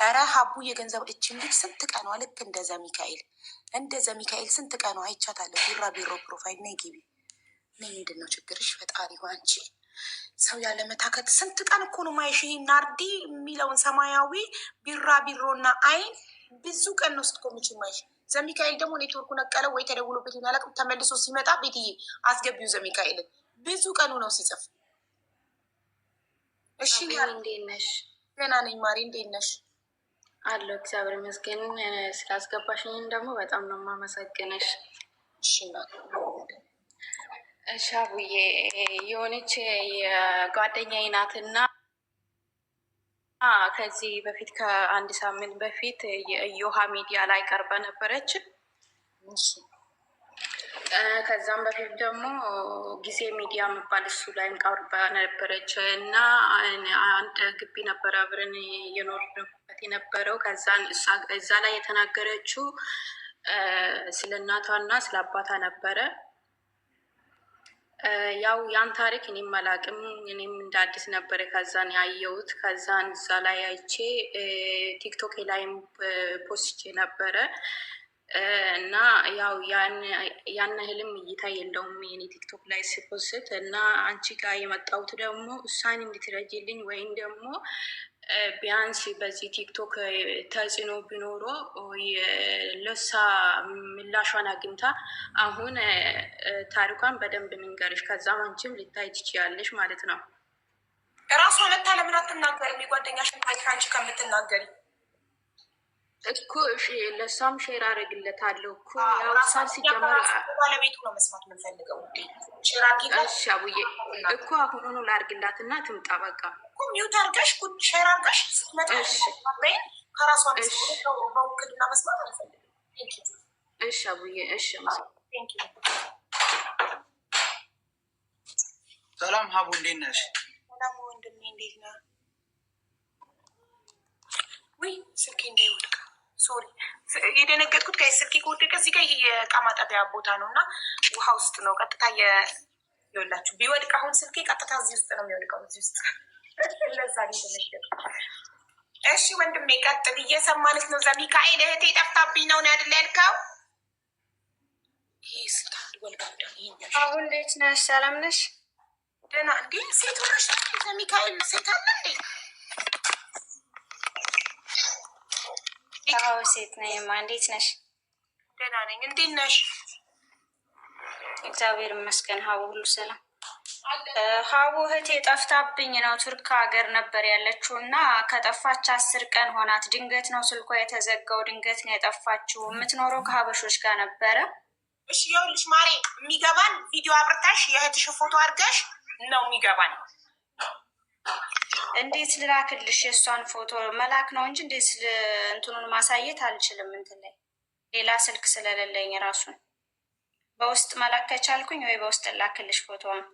ኧረ ሀቡ የገንዘብ እችን ልጅ ስንት ቀኗ ልክ እንደዛ ሚካኤል ስንት ቀኗ አይቻታለሁ። ቢራ ቢሮ ፕሮፋይል ነይ ግቢ ነይ። ምንድን ነው ችግርሽ? ፈጣሪ አንቺ ሰው ያለ መታከት ስንት ቀን እኮ ነው ማይሽ። ይሄ ናርዲ የሚለውን ሰማያዊ ቢራ ቢሮና አይን ብዙ ቀን ነው ስትኮምች ማይሽ። ዘሚካኤል ደግሞ ኔትወርኩ ነቀለው ወይ ተደውሎበት ያለቅም ተመልሶ ሲመጣ ቤትዬ አስገቢው ዘሚካኤልን ብዙ ቀኑ ነው ሲጽፍ። እሺ እንዴት ነሽ? ገና ነኝ ማሪ፣ እንዴት ነሽ? አለሁ እግዚአብሔር ይመስገን። ስላስገባሽኝ ደግሞ በጣም ነው የማመሰግንሽ። እሺ አቡዬ የሆነች የጓደኛዬ ናትና ከዚህ በፊት ከአንድ ሳምንት በፊት የዮሃ ሚዲያ ላይ ቀርባ ነበረች። ከዛም በፊት ደግሞ ጊዜ ሚዲያ የሚባል እሱ ላይም ቀርባ ነበረች እና አንድ ግቢ ነበረ አብረን የኖርንበት የነበረው። ከዛን እዛ ላይ የተናገረችው ስለ እናቷና ስለ አባቷ ነበረ። ያው ያን ታሪክ እኔም አላቅም፣ እኔም እንደ አዲስ ነበረ ከዛን ያየሁት። ከዛን እዛ ላይ አይቼ ቲክቶክ ላይም ፖስቼ ነበረ እና ያው ያን ያህልም እይታ የለውም የኔ ቲክቶክ ላይ ስፖስት እና አንቺ ጋር የመጣሁት ደግሞ እሷን እንድትረጂልኝ ወይም ደግሞ ቢያንስ በዚህ ቲክቶክ ተጽዕኖ ቢኖሮ ለሳ ምላሿን አግኝታ አሁን ታሪኳን በደንብ ንገርሽ፣ ከዛም አንቺም ልታይ ትችያለሽ ማለት ነው። እራሷ መታ ለምን አትናገርም? የጓደኛሽን ታሪክ አንቺ ከምትናገሪ እኮ ለእሷም ሼር አደርግለታለሁ እኮ ያው እሷን ሲጀመር ባለቤቱ ነው መስማት የምንፈልገው። ሻቡዬ እኮ አሁኑኑ ላርግላትና ትምጣ። በቃ እኮ ሚውት አርገሽ ሼር አርገሽ ስትመጣ ከራሷ በውክልና መስማት አልፈልግም። እሺ አቡዬ እሺ። ሰላም ሀቡ እንዴት ነሽ? ሰላም ወንድሜ እንዴት ነህ? ውይ ስልኬ እንዳይወድቅ ሶሪ፣ የደነገጥኩት ጋር ስልኬ ከወደቀ እዚህ ጋር ይሄ የእቃ ማጠቢያ ቦታ ነው እና ውሃ ውስጥ ነው ቀጥታ የወላችሁ ቢወድቅ አሁን ስልኬ ቀጥታ እዚህ ውስጥ ነው የሚወድቀው፣ እዚህ ውስጥ ለዛ ሊደነገጥ። እሺ ወንድሜ ቀጥል፣ እየሰማንሽ ነው። ዘሚካኤል እህቴ ጠፍታብኝ ነው ያድል ያልከው? ይህ ስታንድ ወልጋዳ። አሁን እንዴት ነሽ? ሰላም ነሽ? ደህና። እንዴ ሴት ሆነሽ ዘሚካኤል ሴት አለ እንዴ? አዎ ሴት ነኝ። እንዴት ነሽ? ደህና ነኝ። እንዴት ነሽ? እግዚአብሔር ይመስገን። ሀቡ ሁሉ ሰላም። ሀቡ እህቴ ጠፍታብኝ ነው። ቱርክ ሀገር ነበር ያለችው እና ከጠፋች 10 ቀን ሆናት። ድንገት ነው ስልኳ የተዘጋው፣ ድንገት ነው የጠፋችው። የምትኖረው ከሀበሾች ጋር ነበረ። እሺ ይኸውልሽ ማሬ፣ የሚገባን ቪዲዮ አብርታሽ የእህትሽ ፎቶ አድርገሽ ነው የሚገባን። እንዴት ልላክልሽ? የእሷን ፎቶ መላክ ነው እንጂ እንዴት እንትኑን ማሳየት አልችልም። እንትን ላይ ሌላ ስልክ ስለሌለኝ ራሱን በውስጥ መላክ ከቻልኩኝ ወይ በውስጥ ላክልሽ ፎቶዋን።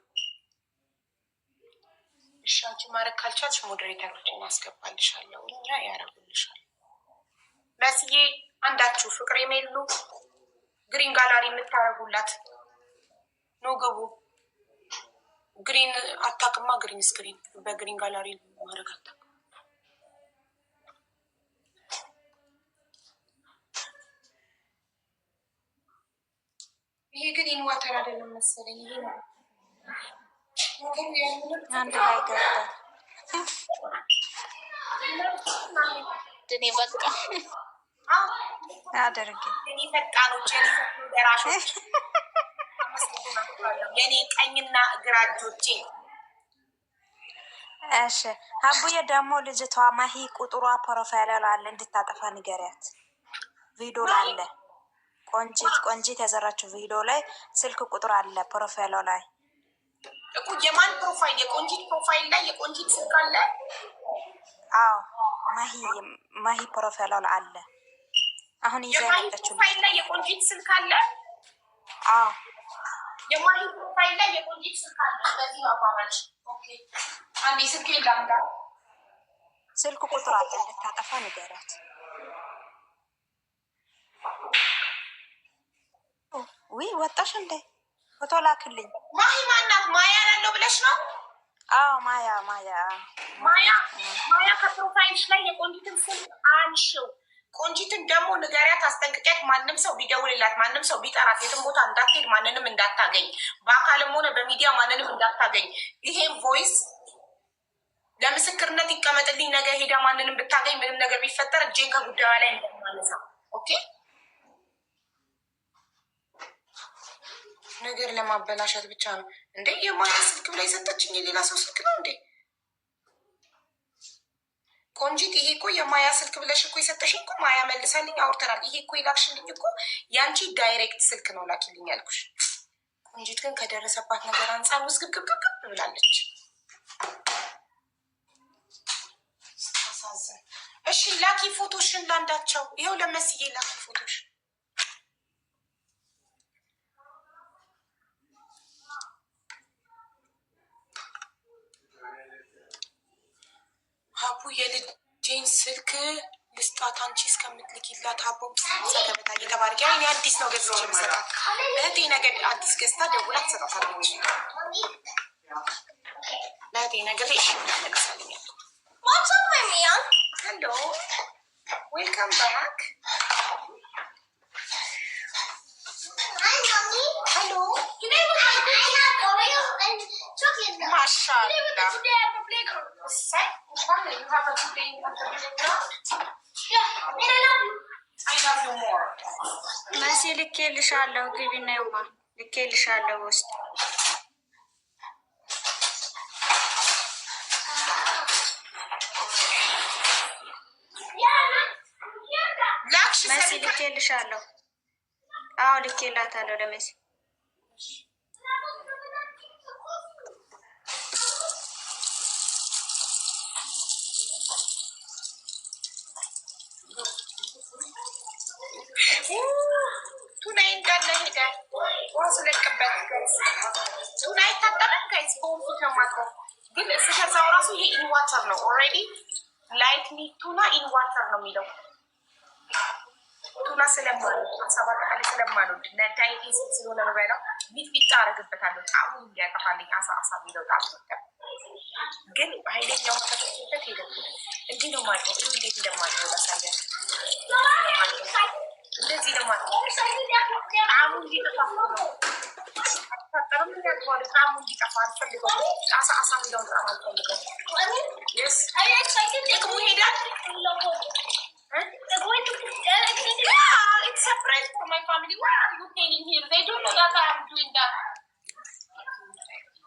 እሺ አንቺ ማድረግ ካልቻልሽ ሞዴሬተሮች እናስገባልሻለሁ፣ እኛ ያደርጉልሻል። መስዬ አንዳችሁ ፍቅር የሜሉ ግሪን ጋላሪ የምታደርጉላት ኑ ግቡ። ግሪን አታውቅማ፣ ግሪን ስክሪን በግሪን ጋላሪ ማድረግ አታውቅም። ይሄ ግን ኢንዋተር አይደለም መሰለኝ። ይሄ ነው አንድ ላይ ገባል። ድኔ በቃ አደርግ የኔ ፈጣኖች፣ የኔ ደራሾች፣ የኔ ቀኝና ግራ እጆቼ። እሺ ሀቡዬ ደግሞ ልጅቷ ማሂ ቁጥሯ ፕሮፋይል አለ እንድታጠፋ ንገሪያት። ቪዲዮ አለ ቆንጂት የዘራችው ቪዲዮ ላይ ስልክ ቁጥር አለ ፕሮፋይል ላይ እኮ። የማን ፕሮፋይል? የቆንጂት ፕሮፋይል ላይ የቆንጂት ስልክ አለ? አዎ ማሂ ፕሮፋይል ላይ አለ። አሁን ይዘነጠችው ፕሮፋይል ላይ የቆንጂት ስልክ አለ? አዎ የማሂ ፕሮፋይል ላይ የቆንጂት ስልክ አለ። በዚህ አባባልሽ ኦኬ። አንዴ ስልክ ይላምዳ ስልክ ቁጥር አለ እንድታጠፋ ንገሪያት። ውይ ወጣሽ እንዴ? ፎቶ ላክልኝ። ማሂ ማናት? ማያ ያለው ብለሽ ነው? ማያ ከፕሮፋይልሽ ላይ የቆንጂትን ስም አንሺው። ቆንጂትን ደግሞ ንገሪያት፣ አስጠንቅቂያት። ማንም ሰው ቢደውልላት፣ ማንም ሰው ቢጠራት የትም ቦታ እንዳትሄድ፣ ማንንም እንዳታገኝ፣ በአካልም ሆነ በሚዲያ ማንንም እንዳታገኝ። ይሄን ቮይስ ለምስክርነት ይቀመጥልኝ። ነገ ሄዳ ማንንም ብታገኝ ምንም ነገር ቢፈጠር እጄን ከጉዳዩ ላይ እንደማነሳ። ኦኬ። ነገር ለማበላሸት ብቻ ነው እንዴ? የማያ ስልክ ብላ የሰጠችኝ የሌላ ሰው ስልክ ነው እንዴ? ቆንጂት፣ ይሄ እኮ የማያ ስልክ ብለሽ እኮ የሰጠሽኝ እኮ ማያ መልሳልኝ፣ አውርተናል። ይሄ እኮ የላክሽልኝ እኮ የአንቺ ዳይሬክት ስልክ ነው ላኪልኝ ያልኩሽ። ቆንጂት ግን ከደረሰባት ነገር አንጻር ውስግብግብግብ ብላለች። ታሳዝን። እሺ ላኪ ፎቶሽን ላንዳቸው። ይኸው ለመስዬ ላኪ ፎቶሽ። ሀቡ የልጄን ስልክ ልስጣት አንቺ እስከምትልኪላት። ሀቡ ሰገበታ እየተባረክ እኔ አዲስ ነው ገዝቼ የምሰጣት እህቴ። ነገር አዲስ ገዝታ ደውላ ትሰጣታለች። ለእህቴ ነገር እሺ መልሳልኛል። ሄሎ ዌልካም ባክ። ሄሎ ማሻአላ መሲ ልኬልሻለሁ። ግቢና ይውማ ልኬልሻለሁ ውስጥ መሲ ልኬልሻለሁ። አዎ ልኬላታለሁ ለመሲ። ቱናይ እንዳለ ሄደ ስለቅበት ቱናይ ታጠበን ጋይስ በወንፊት ነው ማጥበው። ግን እስከዛው ራሱ ይሄ ኢንዋተር ነው። ኦልሬዲ ላይት ሚ ቱና ኢንዋተር ነው የሚለው። ቱና ስለማልወድ አሳባ ቃል ስለማልወድ ነዳይቴ ስል ስለሆነ በበላው ቢጫ አረግበታለሁ ጣሙ እንዲያጠፋልኝ። አሳ የሚለው ጣም ግን ኃይለኛው ከተበት ሄደ። እንዲህ ነው ማጥበው። እንዴት እንደማጥበው ላሳያት። እንደዚህ ነው ማጥበው። ጣሙ እንዲጠፋ ነው። አታጠርም ያጥዋል። ጣሙ እንዲጠፋ አልፈልገው። አሳ የሚለውን ጣም አልፈልገው። የስ ጥቅሙ ሄዳል። It's surprise for my family. Why are you paying here? They don't know that I am doing that.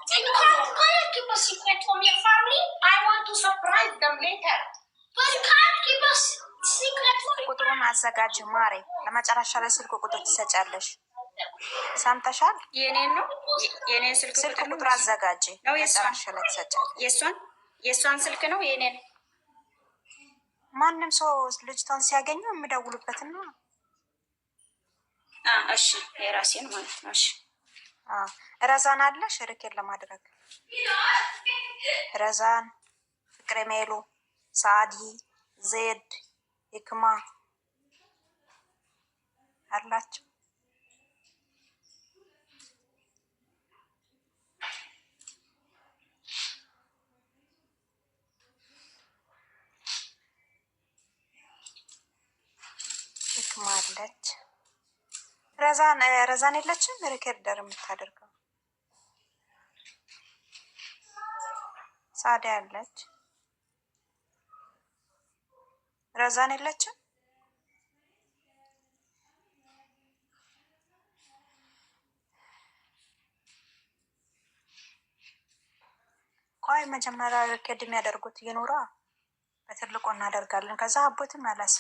You can't keep a secret from your family. I want to surprise them later. But you can't keep a secret from your family. ቁጥሩን አዘጋጅ ማሬ። ለመጨረሻ ላይ ስልክ ቁጥር ትሰጫለሽ። ሰምተሻል? የኔን ነው የኔን ስልክ ቁጥር አዘጋጅ። ለመጨረሻ ላይ ትሰጫለሽ። የሷን ስልክ ነው የኔን። ማንም ሰው ልጅቷን ሲያገኘው የምደውሉበትና እሺ የራሴን ማለት ነው። እሺ ረዛን አለሽ ርኬን ለማድረግ ረዛን፣ ፍቅሬ፣ ሜሉ፣ ሳዲ፣ ዜድ፣ ይክማ አላቸው። ማለች ረዛን የለችም። ሪከርደር የምታደርገው ሳዲያ አለች። ረዛን የለችም። ቆይ መጀመሪያ ሪከርድ የሚያደርጉት ይኑራ። በትልቁ እናደርጋለን። ከዛ አቦትም መለስ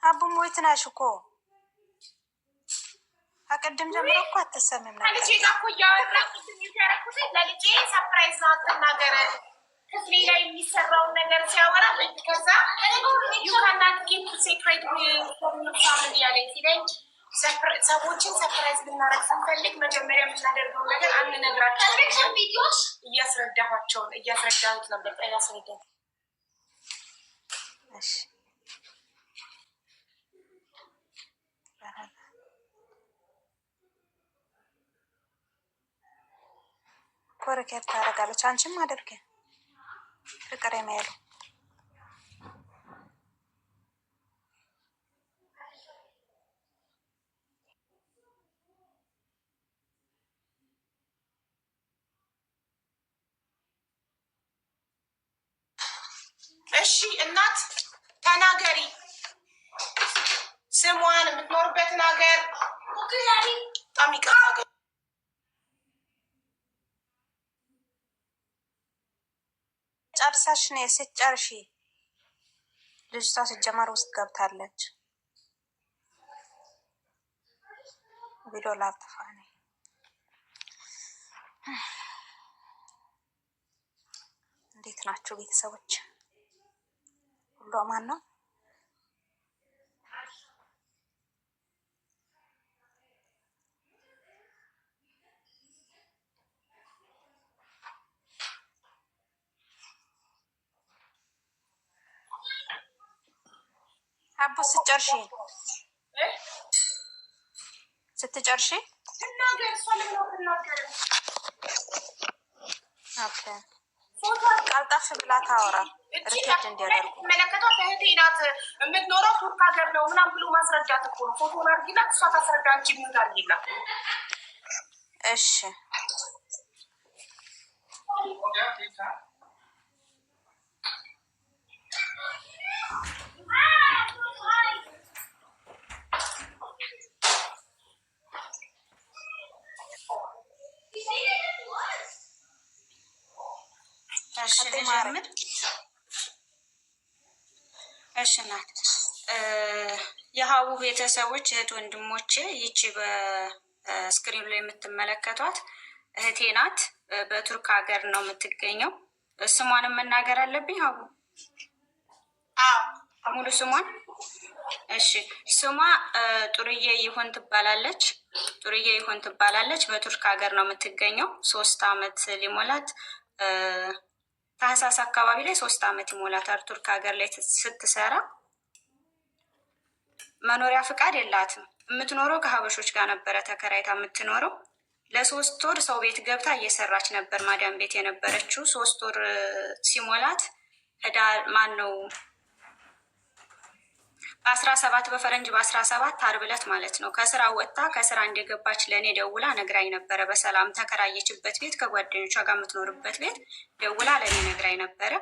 አቡም ወይ ትናሽ እኮ አቀድም ጀምሮ እኮ አትሰምም ነበር። ለልጄ ጋር እኮ እያወራሁ ያደረኩት ለልጄ ሰርፕራይዝ ነው። አትናገረ ክፍሌ ላይ የሚሰራውን ነገር ሲያወራ ከዛ ዩ ካናት ጊቭ ሴክሬት ፋሚሊ ያለኝ ሲለኝ ሰዎችን ሰርፕራይዝ ልናረግ ስንፈልግ መጀመሪያ የምናደርገው ነገር አንነግራቸውም። እያስረዳሁት ነበር። ያስረዳት ኮረኬር ታደርጋለች። አንቺም አድርጌ ፍቅር የሚያሉ እሺ እናት ተናገሪ፣ ስሟን የምትኖርበትን ሀገር። በጣም ይቅርታ ጨርሳሽ ነው ስትጨርሺ ልጅቷ ስትጀመር ውስጥ ገብታለች። ቪዲዮ ላጥፋ ነው። እንዴት ናችሁ ቤተሰቦች? ሁሉ አማን ነው? አቦ ስትጨርሺ ቀልጣፍ ብላ ታወራ ሪከርድ እንዲያደርጉ መለከቷት እህቴ ናት የምትኖረው ቱርክ ሀገር ነው ምናምን ብሎ ማስረዳት እኮ ነው። ፎቶን አርጊላት፣ እሷ ታስረዳ፣ አንቺ ሚዩት አርጊላት። እሺ እሺ ናት የሀቡ ቤተሰቦች እህት ወንድሞቼ፣ ይቺ በስክሪኑ ላይ የምትመለከቷት እህቴ ናት። በቱርክ ሀገር ነው የምትገኘው። ስሟንም መናገር አለብኝ ሀቡ? ሙሉ ስሟን? እሺ ስሟ ጡርዬ ይሁን ትባላለች። ጡርዬ ይሁን ትባላለች። በቱርክ ሀገር ነው የምትገኘው። 3 አመት ሊሞላት ታህሳስ አካባቢ ላይ 3 አመት ይሞላታል። ቱርክ ሀገር ላይ ስትሰራ መኖሪያ ፍቃድ የላትም። የምትኖረው ከሀበሾች ጋር ነበረ ተከራይታ የምትኖረው። ለ3 ወር ሰው ቤት ገብታ እየሰራች ነበር ማዳም ቤት የነበረችው። 3 ወር ሲሞላት ህዳር ማን ነው 17 በፈረንጅ በ17 ዓርብ ዕለት ማለት ነው ከስራ ወጥታ ከስራ እንደገባች ለእኔ ደውላ ነግራኝ ነበረ። በሰላም ተከራየችበት ቤት ከጓደኞቿ ጋር የምትኖርበት ቤት ደውላ ለእኔ ነግራኝ ነበረ።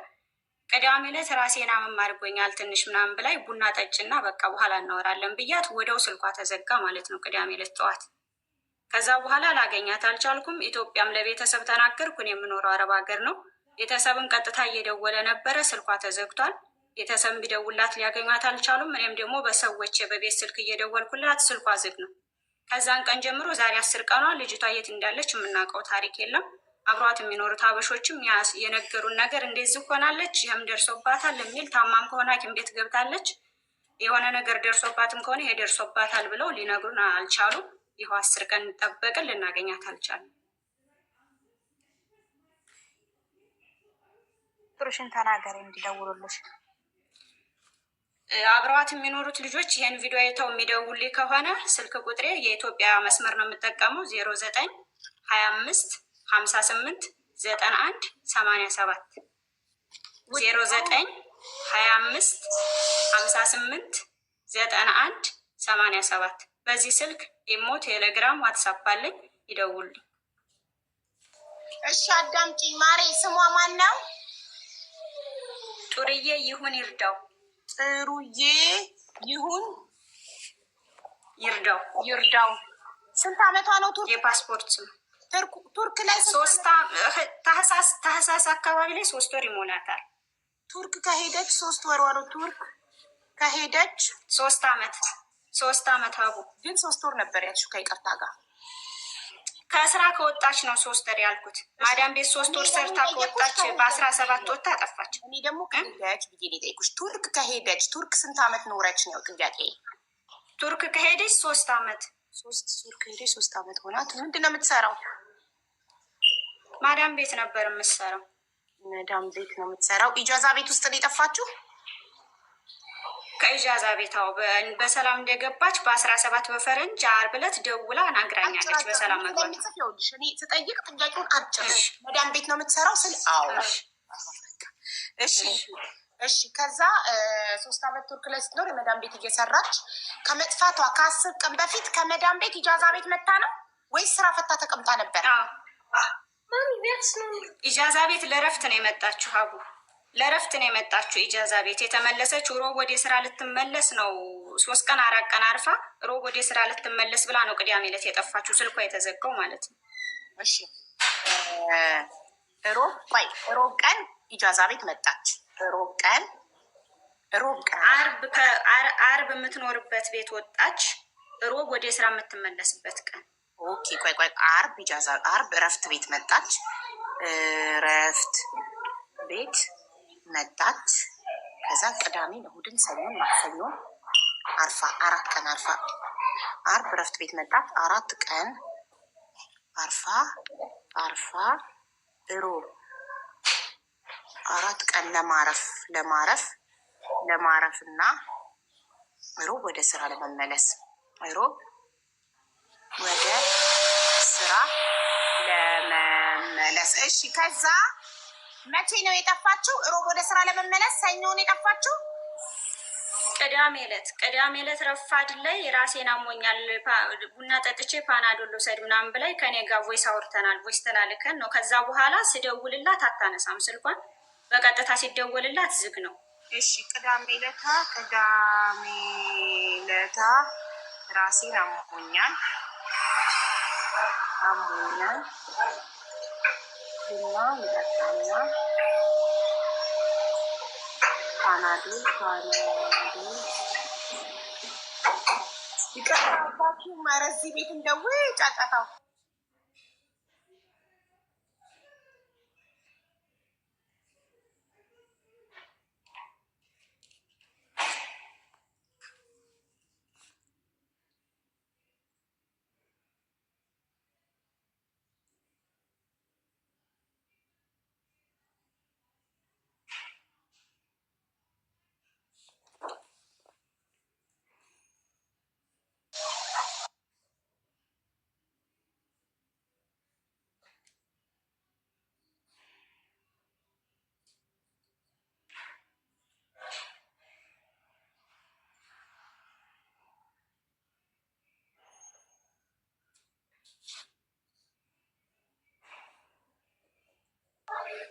ቅዳሜ ዕለት ራሴን አመም አድርጎኛል ትንሽ ምናምን ብላይ ቡና ጠጭና በቃ በኋላ እናወራለን ብያት ወደው ስልኳ ተዘጋ ማለት ነው ቅዳሜ ዕለት ጠዋት። ከዛ በኋላ ላገኛት አልቻልኩም። ኢትዮጵያም ለቤተሰብ ተናገርኩ። እኔ የምኖረው አረብ ሀገር ነው። ቤተሰብን ቀጥታ እየደወለ ነበረ፣ ስልኳ ተዘግቷል። ቤተሰብ ቢደውላት ሊያገኟት አልቻሉም። እኔም ደግሞ በሰዎች በቤት ስልክ እየደወልኩላት ስልኳ ዝግ ነው። ከዛን ቀን ጀምሮ ዛሬ 10 ቀኗ ልጅቷ የት እንዳለች የምናውቀው ታሪክ የለም። አብሯት የሚኖሩት ሀበሾችም የነገሩን ነገር እንደዚህ ሆናለች፣ ይህም ደርሶባታል የሚል ታማም ከሆነ ሐኪም ቤት ገብታለች፣ የሆነ ነገር ደርሶባትም ከሆነ ይሄ ደርሶባታል ብለው ሊነግሩን አልቻሉም። ይኸው 10 ቀን ጠበቅን፣ ልናገኛት አልቻለም። ጥሩሽን ተናገሪ እንዲደውሉልሽ። አብረዋት የሚኖሩት ልጆች ይህን ቪዲዮ አይተው የሚደውልኝ ከሆነ ስልክ ቁጥሬ የኢትዮጵያ መስመር ነው የምጠቀመው 0925 58 91 87 0925 58 91 87 በዚህ ስልክ ኢሞ፣ ቴሌግራም፣ ዋትሳፕ አለኝ። ይደውልኝ። እሺ አዳምጪ ማሬ። ስሟ ማን ነው? ጡርዬ ይሁን ይርዳው። ጥሩዬ ይሁን ይርዳው። ስንት አመቷ ነው? ቱርክ የፓስፖርት ስም ቱርክ ላይ ታህሳስ አካባቢ ላይ 3 ወር ይሞላታል። ቱርክ ከሄደች 3 ወር ወሩ ቱርክ ከሄደች 3 አመት አቡ ግን 3 ወር ነበር ያልሽው ከይቅርታ ጋር ከስራ ከወጣች ነው 3 ወር ያልኩት። ማዳም ቤት 3 ወር ሰርታ ከወጣች በ17 ወጥታ ጠፋች። እኔ ደግሞ ከሄደች ብዬ ጠይቁሽ። ቱርክ ከሄደች ቱርክ ስንት አመት ኖረች ነው ጥያቄ። ቱርክ ከሄደች 3 አመት ቱርክ ከሄደች 3 አመት ሆናት። ምንድን ነው የምትሰራው? ማዳም ቤት ነበር የምትሰራው። ማዳም ቤት ነው የምትሰራው። ኢጃዛ ቤት ውስጥ ነው የጠፋችሁ? ከኢጃዛ ቤታው በሰላም እንደገባች በ17 በፈረንጅ ዓርብ ዕለት ደውላ ናግራኛለች። በሰላም መግባት ይኸውልሽ፣ እኔ ስጠይቅ ጥያቄውን አጭር መዳም ቤት ነው የምትሰራው ስል አዎ። እሺ ከዛ 3 ዓመት ቱርክ ላይ ስትኖር የመዳም ቤት እየሰራች ከመጥፋቷ ከ10 ቀን በፊት ከመዳም ቤት ኢጃዛ ቤት መታ ነው ወይስ ስራ ፈታ ተቀምጣ ነበር? ኢጃዛ ቤት ለረፍት ነው የመጣችሁ አቡ፣ ለረፍት ነው የመጣችሁ ኢጃዛ ቤት። የተመለሰች ሮብ ወደ ስራ ልትመለስ ነው። 3 ቀን 4 ቀን አርፋ ሮብ ወደ ስራ ልትመለስ ብላ ነው ቅዳሜ ዕለት የጠፋችሁ፣ ስልኳ የተዘጋው ማለት ነው። እሺ ሮብ ቀን ኢጃዛ ቤት መጣች። ሮብ ቀን ዓርብ የምትኖርበት ቤት ወጣች። ሮብ ወደ ስራ የምትመለስበት ቀን። ኦኬ ቆይ ዓርብ ኢጃዛ ዓርብ እረፍት ቤት መጣች። እረፍት ቤት መጣች። ከዛ ቅዳሜ እሑድን ሰኞን ማክሰኞን አርፋ 4 ቀን አርፋ ዓርብ እረፍት ቤት መጣች። 4 ቀን አርፋ ሮብ 4 ቀን ለማረፍ እና ሮብ ወደ ስራ ለመመለስ ሮብ ወደ ስራ ለመመለስ። እሺ ከዛ መቼ ነው የጠፋችው? ሮብ ወደ ስራ ለመመለስ ሰኞ ነው የጠፋችው። ቅዳሜ ዕለት ረፋድ ላይ ራሴን አሞኛል ቡና ጠጥቼ ፓናዶል ልውሰድ ምናምን ብላይ ከኔ ጋር ቮይስ አውርተናል። ቮይስ ተላልከን ነው። ከዛ በኋላ ስደውልላት አታነሳም ስልኳን። በቀጥታ ሲደወልላት ዝግ ነው። እሺ ቅዳሜ ዕለት ራሴን አሞኛል ቡና ይጠጣና ፓናዶል ይቀርባችሁ ማረዚ ቤት እንደው ጫጫታው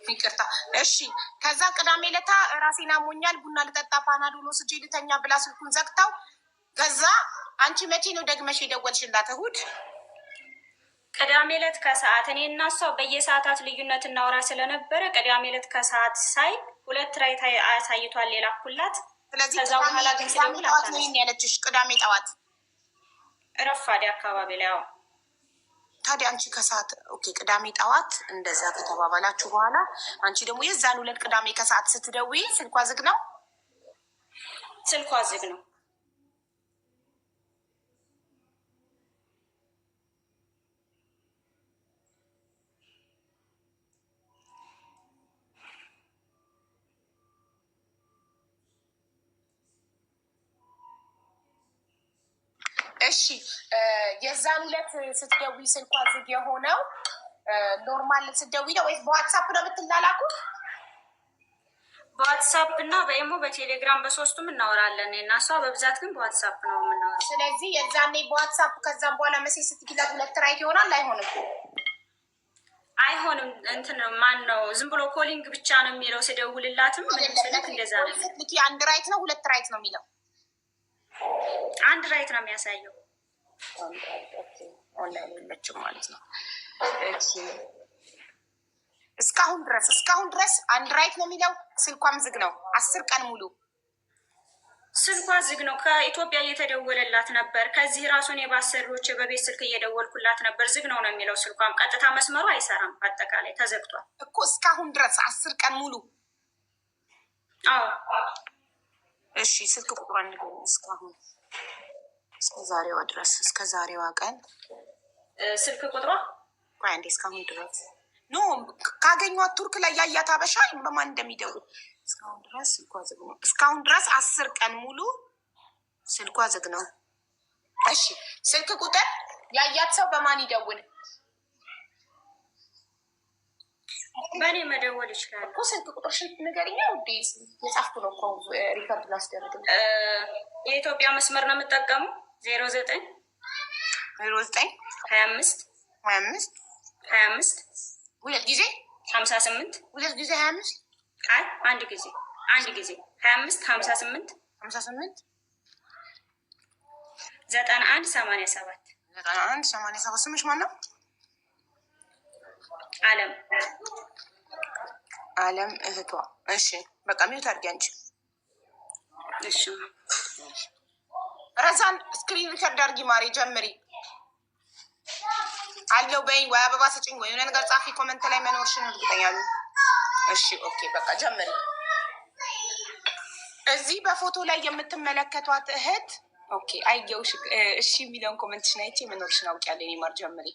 ይቅርታ። እሺ ከዛ ቅዳሜ ዕለት ራሴን አሞኛል ቡና ልጠጣ ፓናዶል ወስጄ ልተኛ ብላ ስልኩን ዘግታው፣ ከዛ አንቺ መቼ ነው ደግመሽ የደወልሽላት? እሑድ ቅዳሜ ዕለት ከሰዓት እኔ እና እሷ በየሰዓታት ልዩነት እናወራ ስለነበረ ቅዳሜ ዕለት ከሰዓት ሳይ 2 ራይት አሳይቷል የላኩላት። ስለዚህ ከዛ በኋላ ግን ጠዋት ነው ያለችሽ? ቅዳሜ ጠዋት ረፋዴ አካባቢ ላይ። አዎ ታዲያ አንቺ ከሰዓት ኦኬ፣ ቅዳሜ ጠዋት እንደዛ ከተባባላችሁ በኋላ አንቺ ደግሞ የዛን 2 ቅዳሜ ከሰዓት ስትደውይ ስልኳ ዝግ ነው? ስልኳ ዝግ ነው። እሺ የዛን 2 ስትደውይ ስልኳ ዝግ የሆነው ኖርማል ስትደውይ ነው ወይስ በዋትሳፕ ነው የምትላላኩት? በዋትሳፕ እና በኢሞ በቴሌግራም በሶስቱም እናወራለን እና እሷ በብዛት ግን በዋትሳፕ ነው የምናወራው። ስለዚህ የዛኔ በዋትሳፕ ከዛም በኋላ መሴጅ ስትጊላት 2 ራይት ይሆናል? አይሆንም። እንትን ማን ነው ዝም ብሎ ኮሊንግ ብቻ ነው የሚለው። ስደውልላትም ምንም ስልክ እንደዛ ነው። 1 ራይት ነው 2 ራይት ነው የሚለው? 1 ራይት ነው የሚያሳየው። ኦንላይን የለችም ማለት ነው። እስካሁን ድረስ 1 ራይት ነው የሚለው። ስልኳም ዝግ ነው 10 ቀን ሙሉ ስልኳ ዝግ ነው። ከኢትዮጵያ እየተደወለላት ነበር። ከዚህ ራሱን የባሰሪዎች በቤት ስልክ እየደወልኩላት ነበር። ዝግ ነው ነው የሚለው። ስልኳም ቀጥታ መስመሩ አይሰራም። በአጠቃላይ ተዘግቷል እኮ እስካሁን ድረስ 10 ቀን ሙሉ። አዎ እሺ ስልክ ቁጥሯን ንገሪኝ። እስካሁን እስከ ዛሬዋ ድረስ እስከ ዛሬዋ ቀን ስልክ ቁጥሯ እስካሁን ድረስ ኖ ካገኟት ቱርክ ላይ ያያት አበሻ በማን እንደሚደውል እስካሁን ድረስ ስልኳ ዝግ ነው። እስካሁን ድረስ 10 ቀን ሙሉ ስልኳ ዝግ ነው። እሺ ስልክ ቁጥር ያያት ሰው በማን ይደውል? በእኔ መደወል ይችላል እኮ። ስልክ ቁጥርሽን ንገሪኝ ውዴ። የጻፍኩ ነው እኮ ሪከርድ ላስደርግ። የኢትዮጵያ መስመር ነው የምጠቀሙ 09 25 ሁለት ጊዜ 58 ሁለት ጊዜ 25 አይ አንድ ጊዜ 25 58 91 87 ስምሽ ማን ነው? አለም እህቷ። እሺ በቃ ሚውት አድርጊ አንቺ። እሺ ረዛን ስክሪን ሪከርድ አድርጊ ማሪ። ጀምሪ አለው በይ። ወይ አበባ ስጭኝ ወይ የሆነ ነገር ጻፊ። ኮመንት ላይ መኖርሽን እርግጠኛ ነኝ። እሺ ኦኬ በቃ ጀምሪ። እዚህ በፎቶ ላይ የምትመለከቷት እህት ኦኬ አየውሽ። እሺ የሚለውን ኮመንትሽን አይቼ መኖርሽን አውቄያለሁ። እኔ ማር ጀምሪ።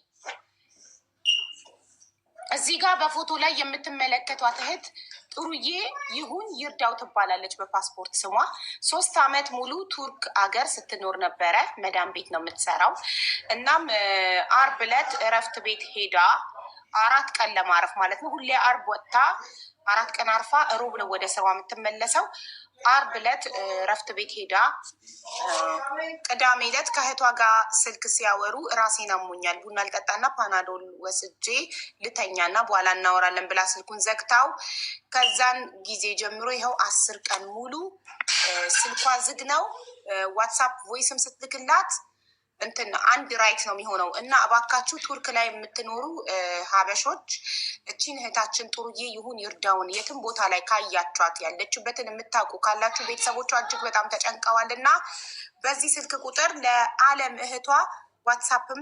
እዚህ ጋር በፎቶ ላይ የምትመለከቷት እህት ጥሩዬ ይሁን ይርዳው ትባላለች በፓስፖርት ስሟ። 3 ዓመት ሙሉ ቱርክ አገር ስትኖር ነበረ። መዳም ቤት ነው የምትሰራው። እናም አርብ ዕለት እረፍት ቤት ሄዳ 4 ቀን ለማረፍ ማለት ነው። ሁሌ አርብ ወጥታ 4 ቀን አርፋ ሮብ ነው ወደ ስራዋ የምትመለሰው። አርብ ዕለት እረፍት ቤት ሄዳ ቅዳሜ ዕለት ከእህቷ ጋር ስልክ ሲያወሩ ራሴን አሞኛል፣ ቡና ልጠጣና ፓናዶል ወስጄ ልተኛና በኋላ እናወራለን ብላ ስልኩን ዘግታው ከዛን ጊዜ ጀምሮ ይኸው 10 ቀን ሙሉ ስልኳ ዝግ ነው። ዋትሳፕ ቮይስም ስትልክላት እንትን አንድ ራይት ነው የሚሆነው። እና እባካችሁ ቱርክ ላይ የምትኖሩ ሀበሾች እቺን እህታችን ጥሩዬ ይሁን ይርዳውን የትም ቦታ ላይ ካያችኋት ያለችበትን የምታውቁ ካላችሁ ቤተሰቦቿ እጅግ በጣም ተጨንቀዋል። እና በዚህ ስልክ ቁጥር ለአለም እህቷ ዋትሳፕም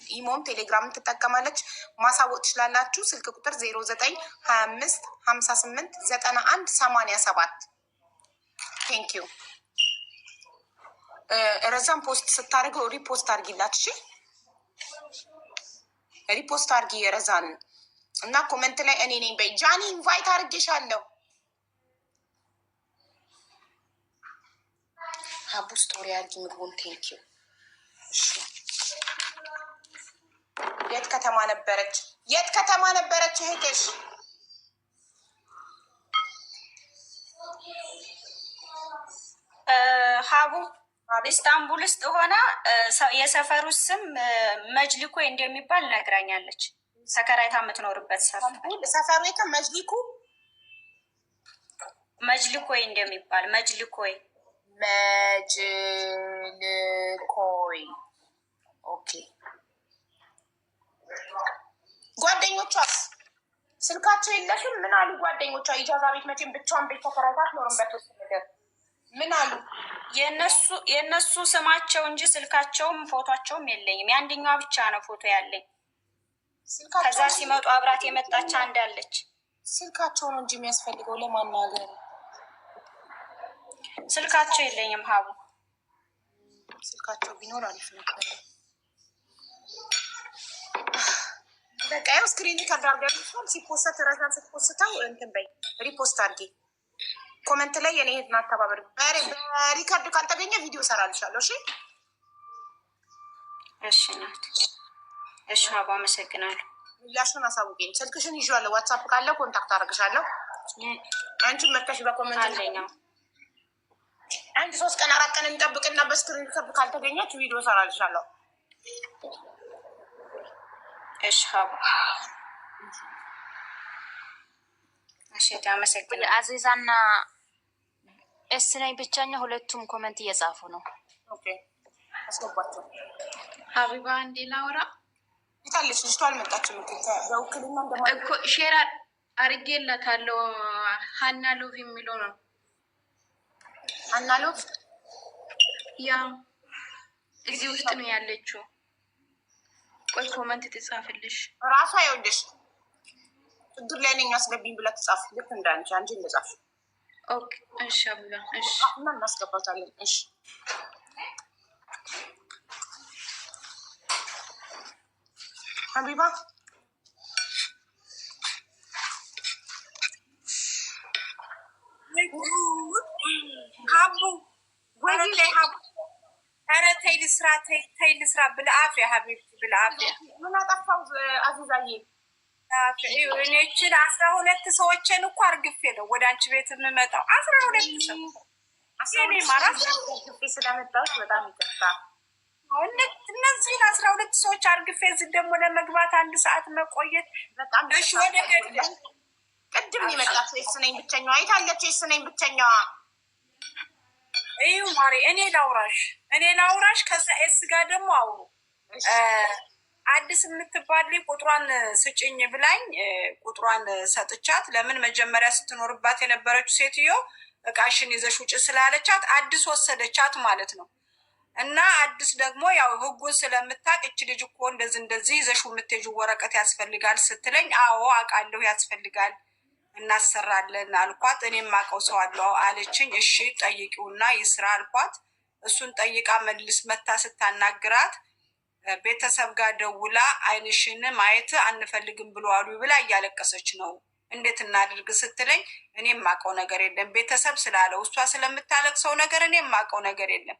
ኢሞም ቴሌግራምን ትጠቀማለች ማሳወቅ ትችላላችሁ። ስልክ ቁጥር 0925589187 ቴንኪዩ። ረዛም ፖስት ስታደርገው ሪፖስት አድርጊላት። እሺ ሪፖስት አድርጊ የረዛንን እና ኮመንት ላይ እኔ ነኝ በይ። ጃኒ ኢንቫይት አድርጌሻለሁ። ሀቡ ስቶሪ አድርጊ ምግቡን። ቴንኪዩ። የት ከተማ ነበረች? የት ከተማ ነበረች እህትሽ? ሀቡ ኢስታንቡል ውስጥ ሆና የሰፈሩ ስም መጅሊኮ እንደሚባል ነግራኛለች። ተከራይታ የምትኖርበት ሰፈሩ የት? መጅሊኮይ እንደሚባል መጅሊኮይ። ኦኬ። ጓደኞቿስ ስልካቸው የለሽም? ምን አሉ ጓደኞቿ? ኢጃዛ ቤት መቼም ብቻዋን ቤት ተከራይታ አትኖርበት ውስጥ ነገር ምን አሉ? የእነሱ ስማቸው እንጂ ስልካቸውም ፎቷቸውም የለኝም። የአንደኛዋ ብቻ ነው ፎቶ ያለኝ። ከዛ ሲመጡ አብራት የመጣች አንዳለች። ስልካቸው ነው እንጂ የሚያስፈልገው ለማናገር ስልካቸው የለኝም። ሀቡ ስልካቸው ቢኖር አሪፍ ነበር። በቃ ያው ስክሪን ሪከርድ አድርገን ሲፖስት ረዛን ስትፖስተው እንትን በይ ሪፖስት አድርጊ። ኮመንት ላይ የኔ እህት ናት ተባበሪ። በሪከርድ ካልተገኘ ቪዲዮ ሰራልሻለሁ። እሺ እሺ ናት። እሺ ሀቡ አመሰግናለሁ። ምላሽን አሳውቂኝ። ስልክሽን ይዤዋለሁ። ዋትሳፕ ካለ ኮንታክት አደርግሻለሁ። አንቺን መጥተሽ በኮመንት አለኛው አንድ 3 ቀን 4 ቀን እንጠብቅና በስክሪን ሪከርድ ካልተገኘች ቪዲዮ ሰራልሻለሁ። እሺ ሀቡ እሺ አመሰግናለሁ። አዚዛና እስነኝ ብቻኛ ሁለቱም ኮመንት እየጻፉ ነው። ኦኬ አስገባቸው። ሀቢባ እንዴ ላውራ ይታለሽ ልጅቷ አልመጣችም በውክልና እኮ ሼር አድርጌላታለሁ። ሀና ሎቭ የሚለው ነው። ሀና ሎቭ ያ እዚህ ውስጥ ነው ያለችው። ቆይ ኮመንት ትጻፍልሽ ራሷ ይኸውልሽ ችግር ላይ ነኝ አስገቢኝ ብላ ትጻፍ። ልክ እንዳንቺ አንቺ እንደጻፍ። ኦኬ እሺ አብላ እሺ እና እናስገባታለን። እሺ ሀቢባ ሀቡ ወይ ላይ ሀቡ ኧረ ተይ ልስራ ብልአፍ ያ ሀቢብቲ ብልአፍ ያ ምን አጠፋው አዚዛዬ? እኔ እችን 12 ሰዎችን እኮ አርግፌ ነው ወደ አንቺ ቤት የምመጣው። 12 ሰው እኔ ማራስ ግፊ ስለመጣሁት በጣም ይቅርታ። እነዚህን 12 ሰዎች አርግፌ እዚህ ደግሞ ለመግባት 1 ሰዓት መቆየት በጣም እሺ። ወደ ቅድም የመጣችው ኤስ ነኝ ብቸኛዋ አይታለች። ኤስ ነኝ ብቸኛዋ እዩ ማሪ እኔ ላውራሽ ከዛ ኤስ ጋር ደግሞ አውሩ። አዲስ የምትባል ቁጥሯን ስጭኝ ብላኝ ቁጥሯን ሰጥቻት፣ ለምን መጀመሪያ ስትኖርባት የነበረችው ሴትዮ እቃሽን ይዘሽ ውጭ ስላለቻት አዲስ ወሰደቻት ማለት ነው። እና አዲስ ደግሞ ያው ህጉን ስለምታውቅ እች ልጅ እኮ እንደዚህ ይዘሽ የምትሄጂው ወረቀት ያስፈልጋል ስትለኝ፣ አዎ አውቃለሁ ያስፈልጋል እናሰራለን አልኳት። እኔም አውቀው ሰው አለው አለችኝ። እሺ ጠይቂውና ይስራ አልኳት። እሱን ጠይቃ መልስ መታ ስታናግራት ቤተሰብ ጋር ደውላ አይንሽን ማየት አንፈልግም ብሎ አሉ ብላ እያለቀሰች ነው። እንዴት እናድርግ ስትለኝ እኔም የማውቀው ነገር የለም ቤተሰብ ስላለው እሷ ስለምታለቅሰው ነገር እኔም የማውቀው ነገር የለም።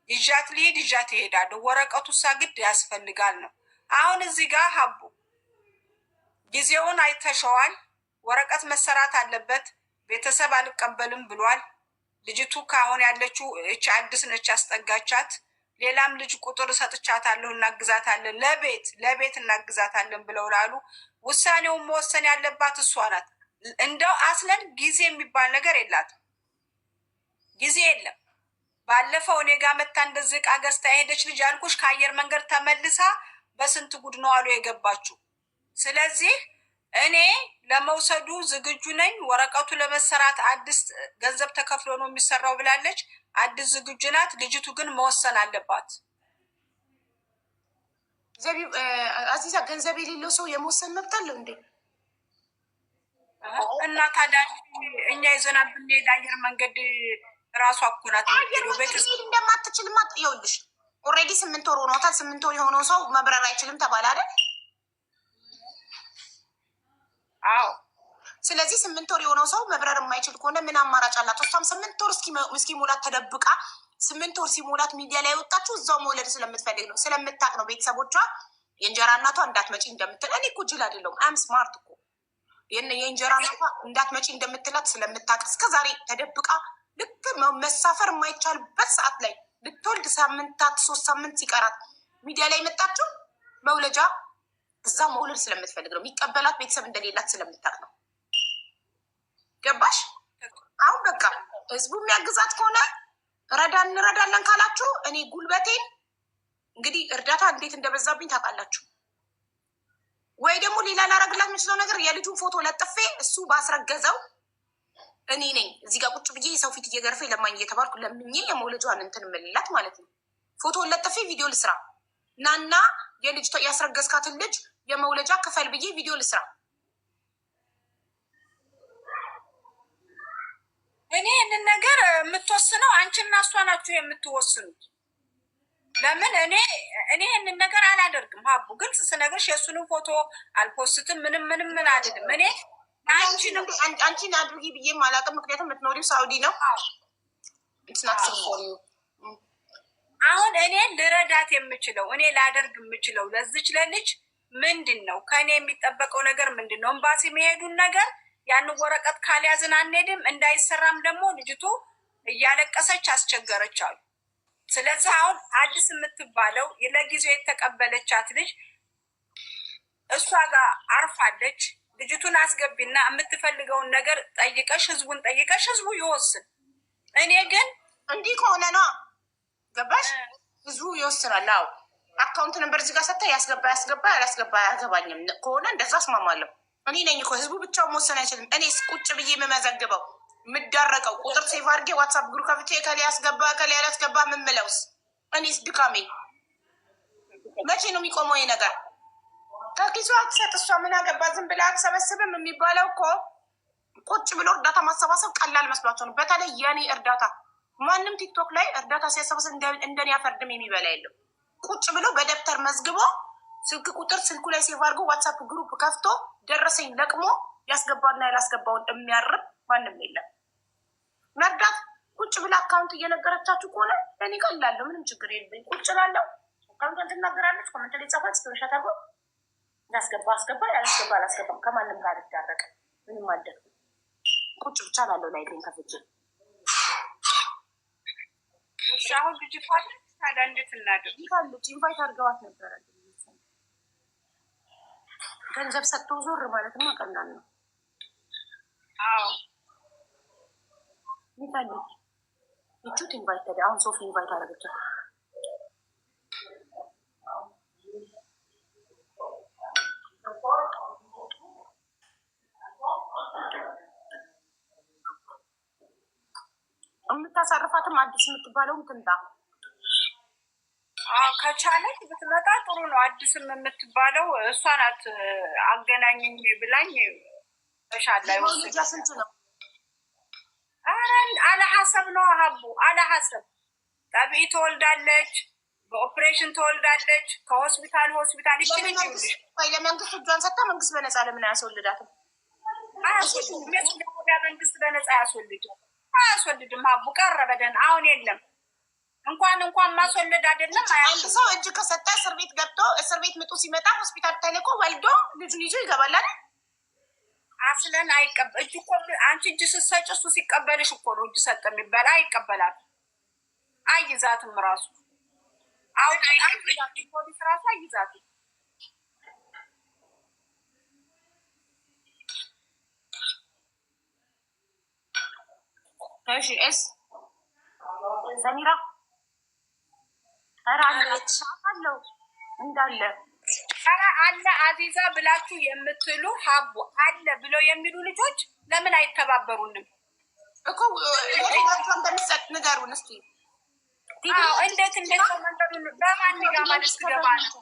ይዣት ልሄድ ይዣት ይሄዳለሁ። ወረቀቱ እሷ ግድ ያስፈልጋል ነው። አሁን እዚህ ጋር ሀቡ ጊዜውን አይተሸዋል። ወረቀት መሰራት አለበት። ቤተሰብ አልቀበልም ብሏል። ልጅቱ ከአሁን ያለችው እች አዲስ ነች ያስጠጋቻት። ሌላም ልጅ ቁጥር ሰጥቻታለሁ እናግዛታለን፣ ለቤት እናግዛታለን ብለው ላሉ ውሳኔውን መወሰን ያለባት እሷ ናት። እንደው አስለን ጊዜ የሚባል ነገር የላትም። ጊዜ የለም። ባለፈው እኔ ጋር መታ እንደዚህ ዕቃ ገዝታ የሄደች ልጅ ያልኩሽ ከአየር መንገድ ተመልሳ በስንት ጉድ ነው አሉ የገባችው። ስለዚህ እኔ ለመውሰዱ ዝግጁ ነኝ። ወረቀቱ ለመሰራት አዲስ ገንዘብ ተከፍሎ ነው የሚሰራው ብላለች። አዲስ ዝግጁ ናት። ልጅቱ ግን መወሰን አለባት። አዚዛ ገንዘብ የሌለው ሰው የመወሰን መብት አለው እንዴ? እና ታዲያ እኛ ይዘና ብንሄድ አየር መንገድ ራሱ አኮናት እንደማትችልማ ይኸውልሽ፣ ኦልሬዲ 8 ወር ሆኖታል። 8 ወር የሆነው ሰው መብረር አይችልም ተባለ አይደል? አዎ። ስለዚህ 8 ወር የሆነው ሰው መብረር የማይችል ከሆነ ምን አማራጭ አላት? እሷም 8 ወር እስኪሞላት ተደብቃ 8 ወር ሲሞላት ሚዲያ ላይ ወጣችሁ እዛው መውለድ ስለምትፈልግ ነው፣ ስለምታቅ ነው። ቤተሰቦቿ የእንጀራ እናቷ እንዳትመጪ እንደምትል እኔ እኮ ጅል አይደለሁም። አም ስማርት እኮ የእንጀራ እናቷ እንዳትመጪ እንደምትላት ስለምታቅ እስከዛሬ ተደብቃ ልክ መሳፈር የማይቻልበት ሰዓት ላይ ልትወልድ 3 ሳምንት ሲቀራት ሚዲያ ላይ መጣችሁ መውለጃ እዛ መውለድ ስለምትፈልግ ነው። የሚቀበላት ቤተሰብ እንደሌላት ስለምታቅ ነው። ገባሽ? አሁን በቃ ህዝቡ የሚያግዛት ከሆነ እንረዳለን ካላችሁ እኔ ጉልበቴን እንግዲህ እርዳታ እንዴት እንደበዛብኝ ታውቃላችሁ። ወይ ደግሞ ሌላ ላረግላት የምችለው ነገር የልጁን ፎቶ ለጥፌ እሱ ባስረገዘው እኔ ነኝ እዚህ ጋር ቁጭ ብዬ የሰው ፊት እየገርፌ ለማኝ እየተባልኩ ለምኜ የመውለጇን እንትን ምልላት ማለት ነው። ፎቶን ለጥፌ ቪዲዮ ልስራ ናና የልጅቷ ያስረገዝካትን ልጅ የመውለጃ ክፈል ብዬ ቪዲዮ ልስራ። እኔ ይህንን ነገር የምትወስነው አንቺና እሷ ናችሁ የምትወስኑት። ለምን እኔ ይህንን ነገር አላደርግም። ሀቡ ግልጽ ስነግርሽ የእሱንም ፎቶ አልፖስትም። ምን አልልም። እኔ አንቺን አድርጊ ብዬም አላውቅም። ምክንያቱም የምትኖሪው ሳውዲ ነው። አሁን እኔ ልረዳት የምችለው እኔ ላደርግ የምችለው ለዚች ለልጅ ምንድን ነው? ከእኔ የሚጠበቀው ነገር ምንድን ነው? ኤምባሲ መሄዱን ነገር ያንን ወረቀት ካልያዝን አንሄድም። እንዳይሰራም ደግሞ ልጅቱ እያለቀሰች አስቸገረች አሉ። ስለዚህ አሁን አዲስ የምትባለው ለጊዜው የተቀበለቻት ልጅ እሷ ጋር አርፋለች። ልጅቱን አስገቢና የምትፈልገውን ነገር ጠይቀሽ ህዝቡን ጠይቀሽ ህዝቡ ይወስን። እኔ ግን እንዲህ ከሆነ ነው ገባሽ? ህዝቡ ይወስናል። አዎ አካውንት ነበር እዚህ ጋር ሰታ ያስገባ ያላስገባ አያገባኝም ከሆነ እንደዛ አስማማለሁ። እኔ ነኝ እኮ ህዝቡ ብቻውን መወሰን አይችልም። እኔ ቁጭ ብዬ የምመዘግበው የምዳረቀው ቁጥር ሴቭ አድርጌ ዋትሳፕ ግሩፕ ከፍቼ ከሌ ያስገባ ከሌ ያላስገባ የምምለውስ እኔስ ድካሜ መቼ ነው የሚቆመው? ይሄ ነገር ከኪሷ አትሰጥ እሷ ምን አገባ ዝም ብላ አትሰበስብም የሚባለው እኮ ቁጭ ብሎ እርዳታ ማሰባሰብ ቀላል መስሏቸው ነው። በተለይ የኔ እርዳታ ማንም ቲክቶክ ላይ እርዳታ ሲያሰባሰብ እንደኔ አፈርድም የሚበላ የለም። ቁጭ ብሎ በደብተር መዝግቦ ስልክ ቁጥር ስልኩ ላይ ሴቭ አድርጎ ዋትሳፕ ግሩፕ ከፍቶ ደረሰኝ ለቅሞ ያስገባና ያላስገባውን የሚያርም ማንም የለም። መርዳት ቁጭ ብላ አካውንት እየነገረቻችሁ ከሆነ እኔ ቀላለሁ፣ ምንም ችግር የለብኝ። ቁጭ ላለሁ አካውንቷን ትናገራለች። ኮመንት ላይ ጻፋት ስትመሻ ታርጎ ያስገባ አስገባ፣ ያላስገባ አላስገባም። ከማንም ጋር ልዳረቅ ምንም አልደግ ቁጭ ብቻ ላለው ላይ ግን ከፍቼ አሁን ልጅ ፋል ታዲያ እንዴት እናድር? ይካሉት ኢንቫይት አድርገዋት ነበረ። ገንዘብ ሰጥቶ ዞር ማለትማ ቀላል ነው። አዎ ይካሉት ይቹት ኢንቫይት ታዲያ አሁን ሶፊ ኢንቫይት አደረገቻት። የምታሳርፋትም አዲስ የምትባለውም ትምጣ። ከቻለች ብትመጣ ጥሩ ነው። አዲስም የምትባለው እሷ ናት። አገናኝኝ ብላኝ ተሻላ ልጃ ስንት ነው? አለ ሀሰብ ነው ሀቡ አለ ሀሰብ ጠብኢ ትወልዳለች፣ በኦፕሬሽን ትወልዳለች። ከሆስፒታል ሆስፒታል ይችል ለመንግስት እጇን ሰጥታ መንግስት በነፃ ለምን አያስወልዳትም? መንግስት በነፃ አያስወልድም። ሀቡ ቀረ በደን አሁን የለም። እንኳን ማስወለድ አይደለም። አንድ ሰው እጅ ከሰጠ እስር ቤት ገብቶ እስር ቤት ምጡ ሲመጣ ሆስፒታል ተልኮ ወልዶ ልጁን ይዞ ይገባል አይደል? አስለን አይቀበል እጅ እኮ አንቺ እጅ ስትሰጭ እሱ ሲቀበልሽ እኮ ነው እጅ ሰጠ የሚባል። አይቀበላት አይዛትም ራሱ ፖሊስ ራሱ አይዛትም። እሺ ኤስ ሰሚራ አለው እንዳለ አለ አዚዛ ብላችሁ የምትሉ ሀቡ አለ ብለው የሚሉ ልጆች ለምን አይተባበሩንም እኮ? እንደሚሰጥ ንገሩን እስኪ። እንዴት መንገዱን በማን ጋር ማለት ገባ ነው?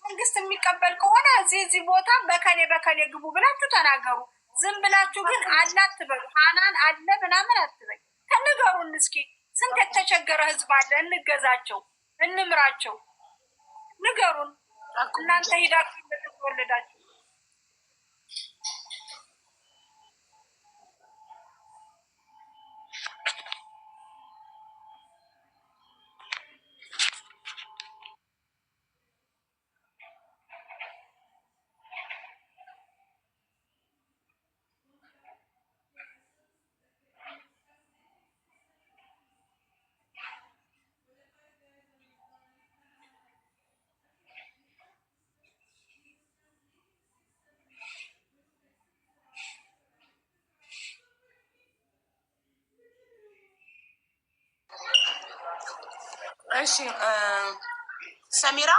መንግስት የሚቀበል ከሆነ እዚህ ቦታ በከሌ ግቡ ብላችሁ ተናገሩ። ዝም ብላችሁ ግን አለ አትበሉ። ሀናን አለ ምናምን አትበል። ተንገሩን እስኪ። ስንት የተቸገረ ህዝብ አለ። እንገዛቸው፣ እንምራቸው። ንገሩን። እናንተ ሄዳችሁ እንደተወለዳችሁ እሺ ሰሚራ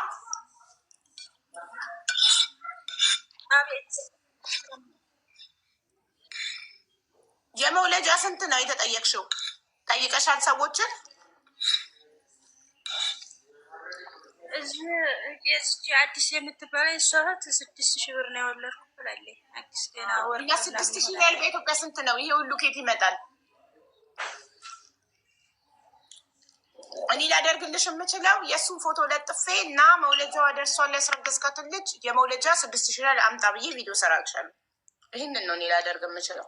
የመውለጃ ስንት ነው የተጠየቅሽው? ጠይቀሻል ሰዎችን? እዚህ አዲስ የምትባለው የሰራት 6,000 ብር ነው የወለድኩት ብላለች። አዲስ ገና ወር 6,000 ያህል በኢትዮጵያ ስንት ነው? ይሄ ሁሉ ኬት ይመጣል? እኔ ላደርግልሽ የምችለው የእሱን ፎቶ ለጥፌ እና መውለጃዋ ደርሷል ያስረገዝካትን ልጅ የመውለጃ 6,000 ያህል አምጣ ብዬ ቪዲዮ ሰራልሻለሁ። ይህንን ነው እኔ ላደርግ የምችለው።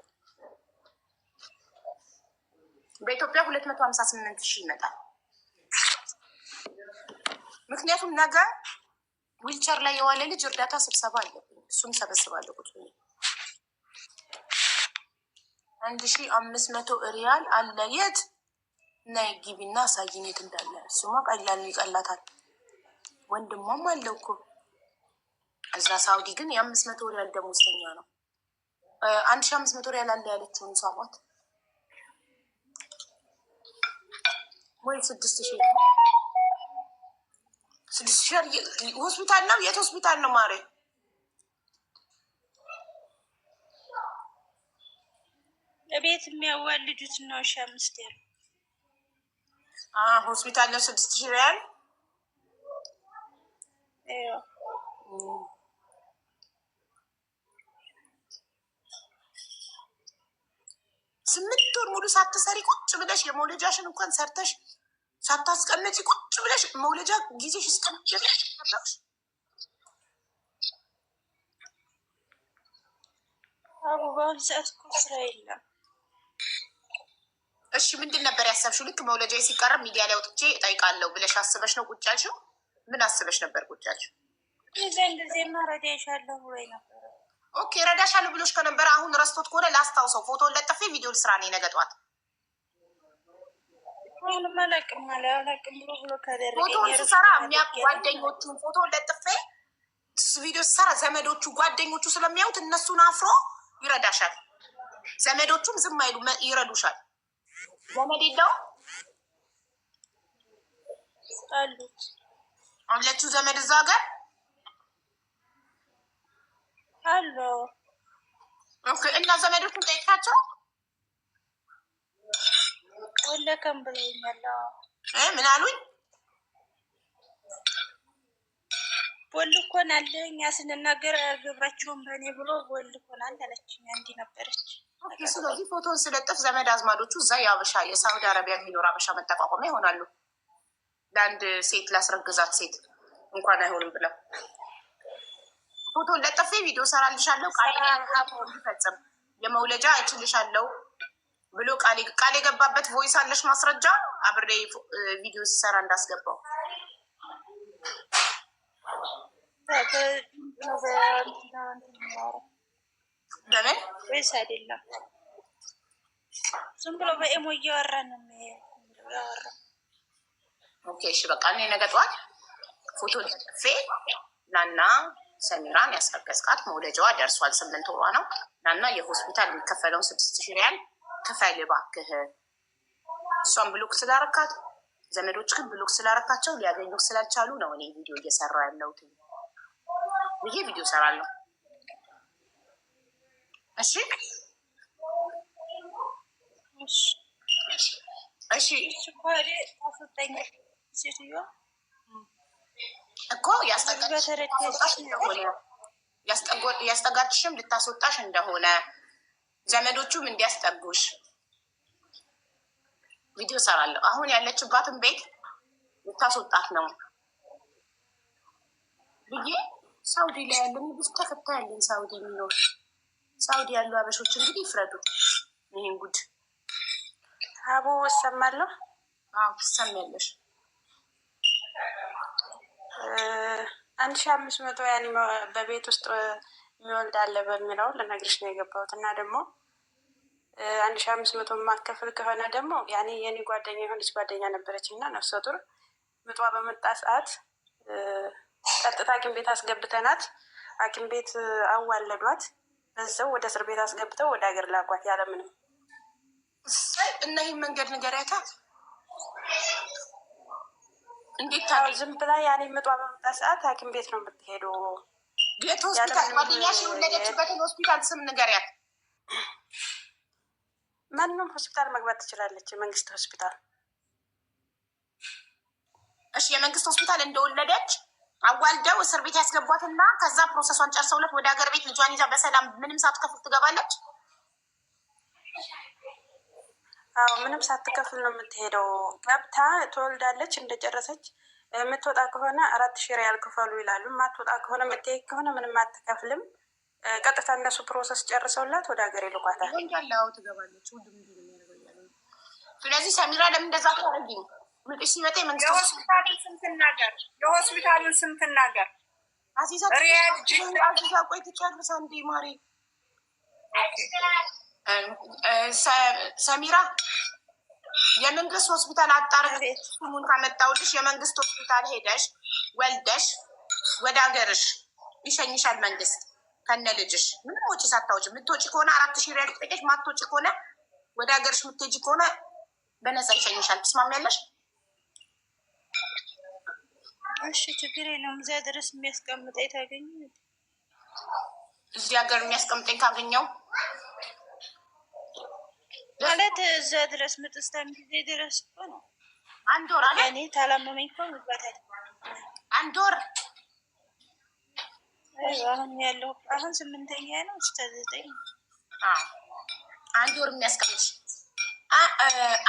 በኢትዮጵያ 258,000 ይመጣል። ምክንያቱም ነገ ዊልቸር ላይ የዋለ ልጅ እርዳታ ስብሰባ አለብኝ። እሱን ሰበስባለሁ። ቁጭ 1,500 ሪያል አለ። የት ናይ ግቢና አሳይኝ የት እንዳለ። እሱማ ቀላል ነው፣ ይቀላታል። ወንድሟም አለው እኮ እዛ ሳውዲ። ግን የ500 ሪያል ደሞዝተኛ ነው። 1,500 ሪያል አለ ያለችውን ሳሟት ወይ 6,000 ሆስፒታል ነው። የት ሆስፒታል ነው ማሬ? ቤት የሚያዋልዱት ነው። 5 ያለው ሆስፒታል ነው። 6,000 ሪያል 8 ወር ሙሉ ሳትሰሪ ቁጭ ብለሽ የመውለጃሽን እንኳን ሰርተሽ ሳታስቀምጪ ቁጭ ብለሽ መውለጃ ጊዜሽ እስከምትደርሽ ተጠብቅሽ። በአሁኑ ሰዓት እኮ ስራ የለም። እሺ ምንድን ነበር ያሰብሽው? ልክ መውለጃ ሲቀርብ ሚዲያ ላይ ወጥቼ እጠይቃለሁ ብለሽ አስበሽ ነው ቁጭ ያልሽው? ምን አስበሽ ነበር ቁጭ ያልሽው? ይዘን ጊዜማ ረዳሻለሁ ወይ ነበር። ኦኬ ረዳሻለሁ ብሎሽ ከነበረ አሁን ረስቶት ከሆነ ላስታውሰው። ፎቶን ለጥፌ ቪዲዮ ልስራ ነው ነገ ጠዋት። ፎቶን ስሰራ የሚያውቁ ጓደኞቹን ፎቶን ለጥፌ ቪዲዮ ስሰራ ዘመዶቹ ጓደኞቹ ስለሚያዩት እነሱን አፍሮ ይረዳሻል። ዘመዶቹም ዝም አይሉ ይረዱሻል። ዘመድ የለውም አሉት አለችው ዘመድ እዛ ሀገር አሎ። ኦኬ እና ዘመዶቹን ጠይቃቸው ወለከም ብለኛል። ምን አሉኝ? ቦልኮን አለ እኛ ስንናገር ግብራችሁን በእኔ ብሎ ቦልኮናል አለችኝ። አንዲ ነበረች። ስለዚህ ፎቶን ስለጥፍ ዘመድ አዝማዶቹ እዛ የአበሻ የሳውዲ አረቢያ የሚኖር አበሻ መጠቋቋሚያ ይሆናሉ። ለአንድ ሴት ላስረግዛት ሴት እንኳን አይሆንም ብለው ፎቶን ለጥፌ ቪዲዮ ሰራልሻለሁ። ቃል የመውለጃ እችልሻለሁ ብሎ ቃል የገባበት ቮይስ አለሽ ማስረጃ አብሬ ቪዲዮ ሲሰራ እንዳስገባው ለምን ወይስ አይደለም? ዝም ብሎ በኤሞ እያወራ ነው ያወራ። ኦኬ እሺ በቃ እኔ ነገ ጠዋት ፎቶ ለጥፌ ናና ሰሚራን ያስረገዝካት መውለጃዋ ደርሷል፣ 8 ወሯ ነው። ናና የሆስፒታል የሚከፈለውን 6,000 ሪያል ክፈል እባክህ። እሷን ብሎክ ስላረካት ዘመዶች ግን ብሎክ ስላረካቸው ሊያገኙ ስላልቻሉ ነው እኔ ቪዲዮ እየሰራ ያለሁት። ይሄ ቪዲዮ ሰራለሁ። እሺ እሺ እኮ ያስጠጋችሽም ልታስወጣሽ እንደሆነ ዘመዶቹም እንዲያስጠጉሽ ቪዲዮ ሰራለሁ። አሁን ያለችባትን ቤት ልታስወጣት ነው ብዬ ሳውዲ ላይ ያለን ብዙ ተከታይ ያለን ሳውዲ የሚኖር ሳውዲ ያሉ አበሾች እንግዲህ ይፍረዱ ይህን ጉድ። አቦ እሰማለሁ። ትሰሚያለሽ? 1500 ያኔ በቤት ውስጥ የሚወልድ አለ በሚለው ልነግርሽ ነው የገባሁት። እና ደግሞ 1500 የማትከፍል ከሆነ ደግሞ ያኔ የኔ ጓደኛ የሆነች ጓደኛ ነበረች እና ነፍሰ ጡር ምጧ በመጣ ሰዓት ቀጥታ ሐኪም ቤት አስገብተናት ሐኪም ቤት አዋለዷት። በዛው ወደ እስር ቤት አስገብተው ወደ ሀገር ላኳት ያለምንም። እና ይህን መንገድ ንገሪያታ። እንዴት ዝም ብላ ያኔ ምጧ በመጣ ሰዓት ሐኪም ቤት ነው የምትሄደው። ቤት ሆስፒታል ጓደኛሽ የወለደችበትን ሆስፒታል ስም ንገሪያት። ማንም ሆስፒታል መግባት ትችላለች፣ የመንግስት ሆስፒታል። እሺ የመንግስት ሆስፒታል እንደወለደች አዋልደው እስር ቤት ያስገቧትና ከዛ ፕሮሰሷን ጨርሰውለት ወደ ሀገር ቤት ልጇን ይዛ በሰላም ምንም ሳትከፍል ትገባለች። አዎ ምንም ሳትከፍል ነው የምትሄደው። ገብታ ትወልዳለች። እንደጨረሰች የምትወጣ ከሆነ 4,000 ሪያል ክፈሉ ይላሉ። ማትወጣ ከሆነ የምትሄድ ከሆነ ምንም አትከፍልም። ቀጥታ እነሱ ፕሮሰስ ጨርሰውላት ወደ ሀገር ይልኳታል። ወንጃላው ትገባለች። ስለዚህ ሰሚራ ለምን እንደዛ ታረጊ? ምጥሽ ሲመጣ መንግስት የሆስፒታሉን ስም ትናገር። ሪያድ ጅዳ ቆይ ትጨርሳ እንዴ ማሪ ሰሚራ የመንግስት ሆስፒታል አጣርተሽ ስሙን ካመጣሁልሽ የመንግስት ሆስፒታል ሄደሽ ወልደሽ ወደ ሀገርሽ ይሸኝሻል መንግስት ከነ ልጅሽ ምንም ወጪ ሳታወጪ። የምትወጪ ከሆነ 4,000 ሪያል ጠይቀሽ፣ ማትወጪ ከሆነ ወደ ሀገርሽ የምትሄጂ ከሆነ በነፃ ይሸኝሻል። ትስማሚያለሽ? እሺ ችግር የለውም። እዚያ ድረስ የሚያስቀምጠኝ ታገኝ። እዚህ ሀገር የሚያስቀምጠኝ ካገኘው ማለት እዛ ድረስ ምጥስታ ጊዜ ድረስ እኮ ነው። 1 ወር አለ። እኔ ታላመመኝ እኮ መግባት 1 ወር አሁን ያለው አሁን 8ኛ ነው እስከ 9 1 ወር የሚያስቀምጥሽ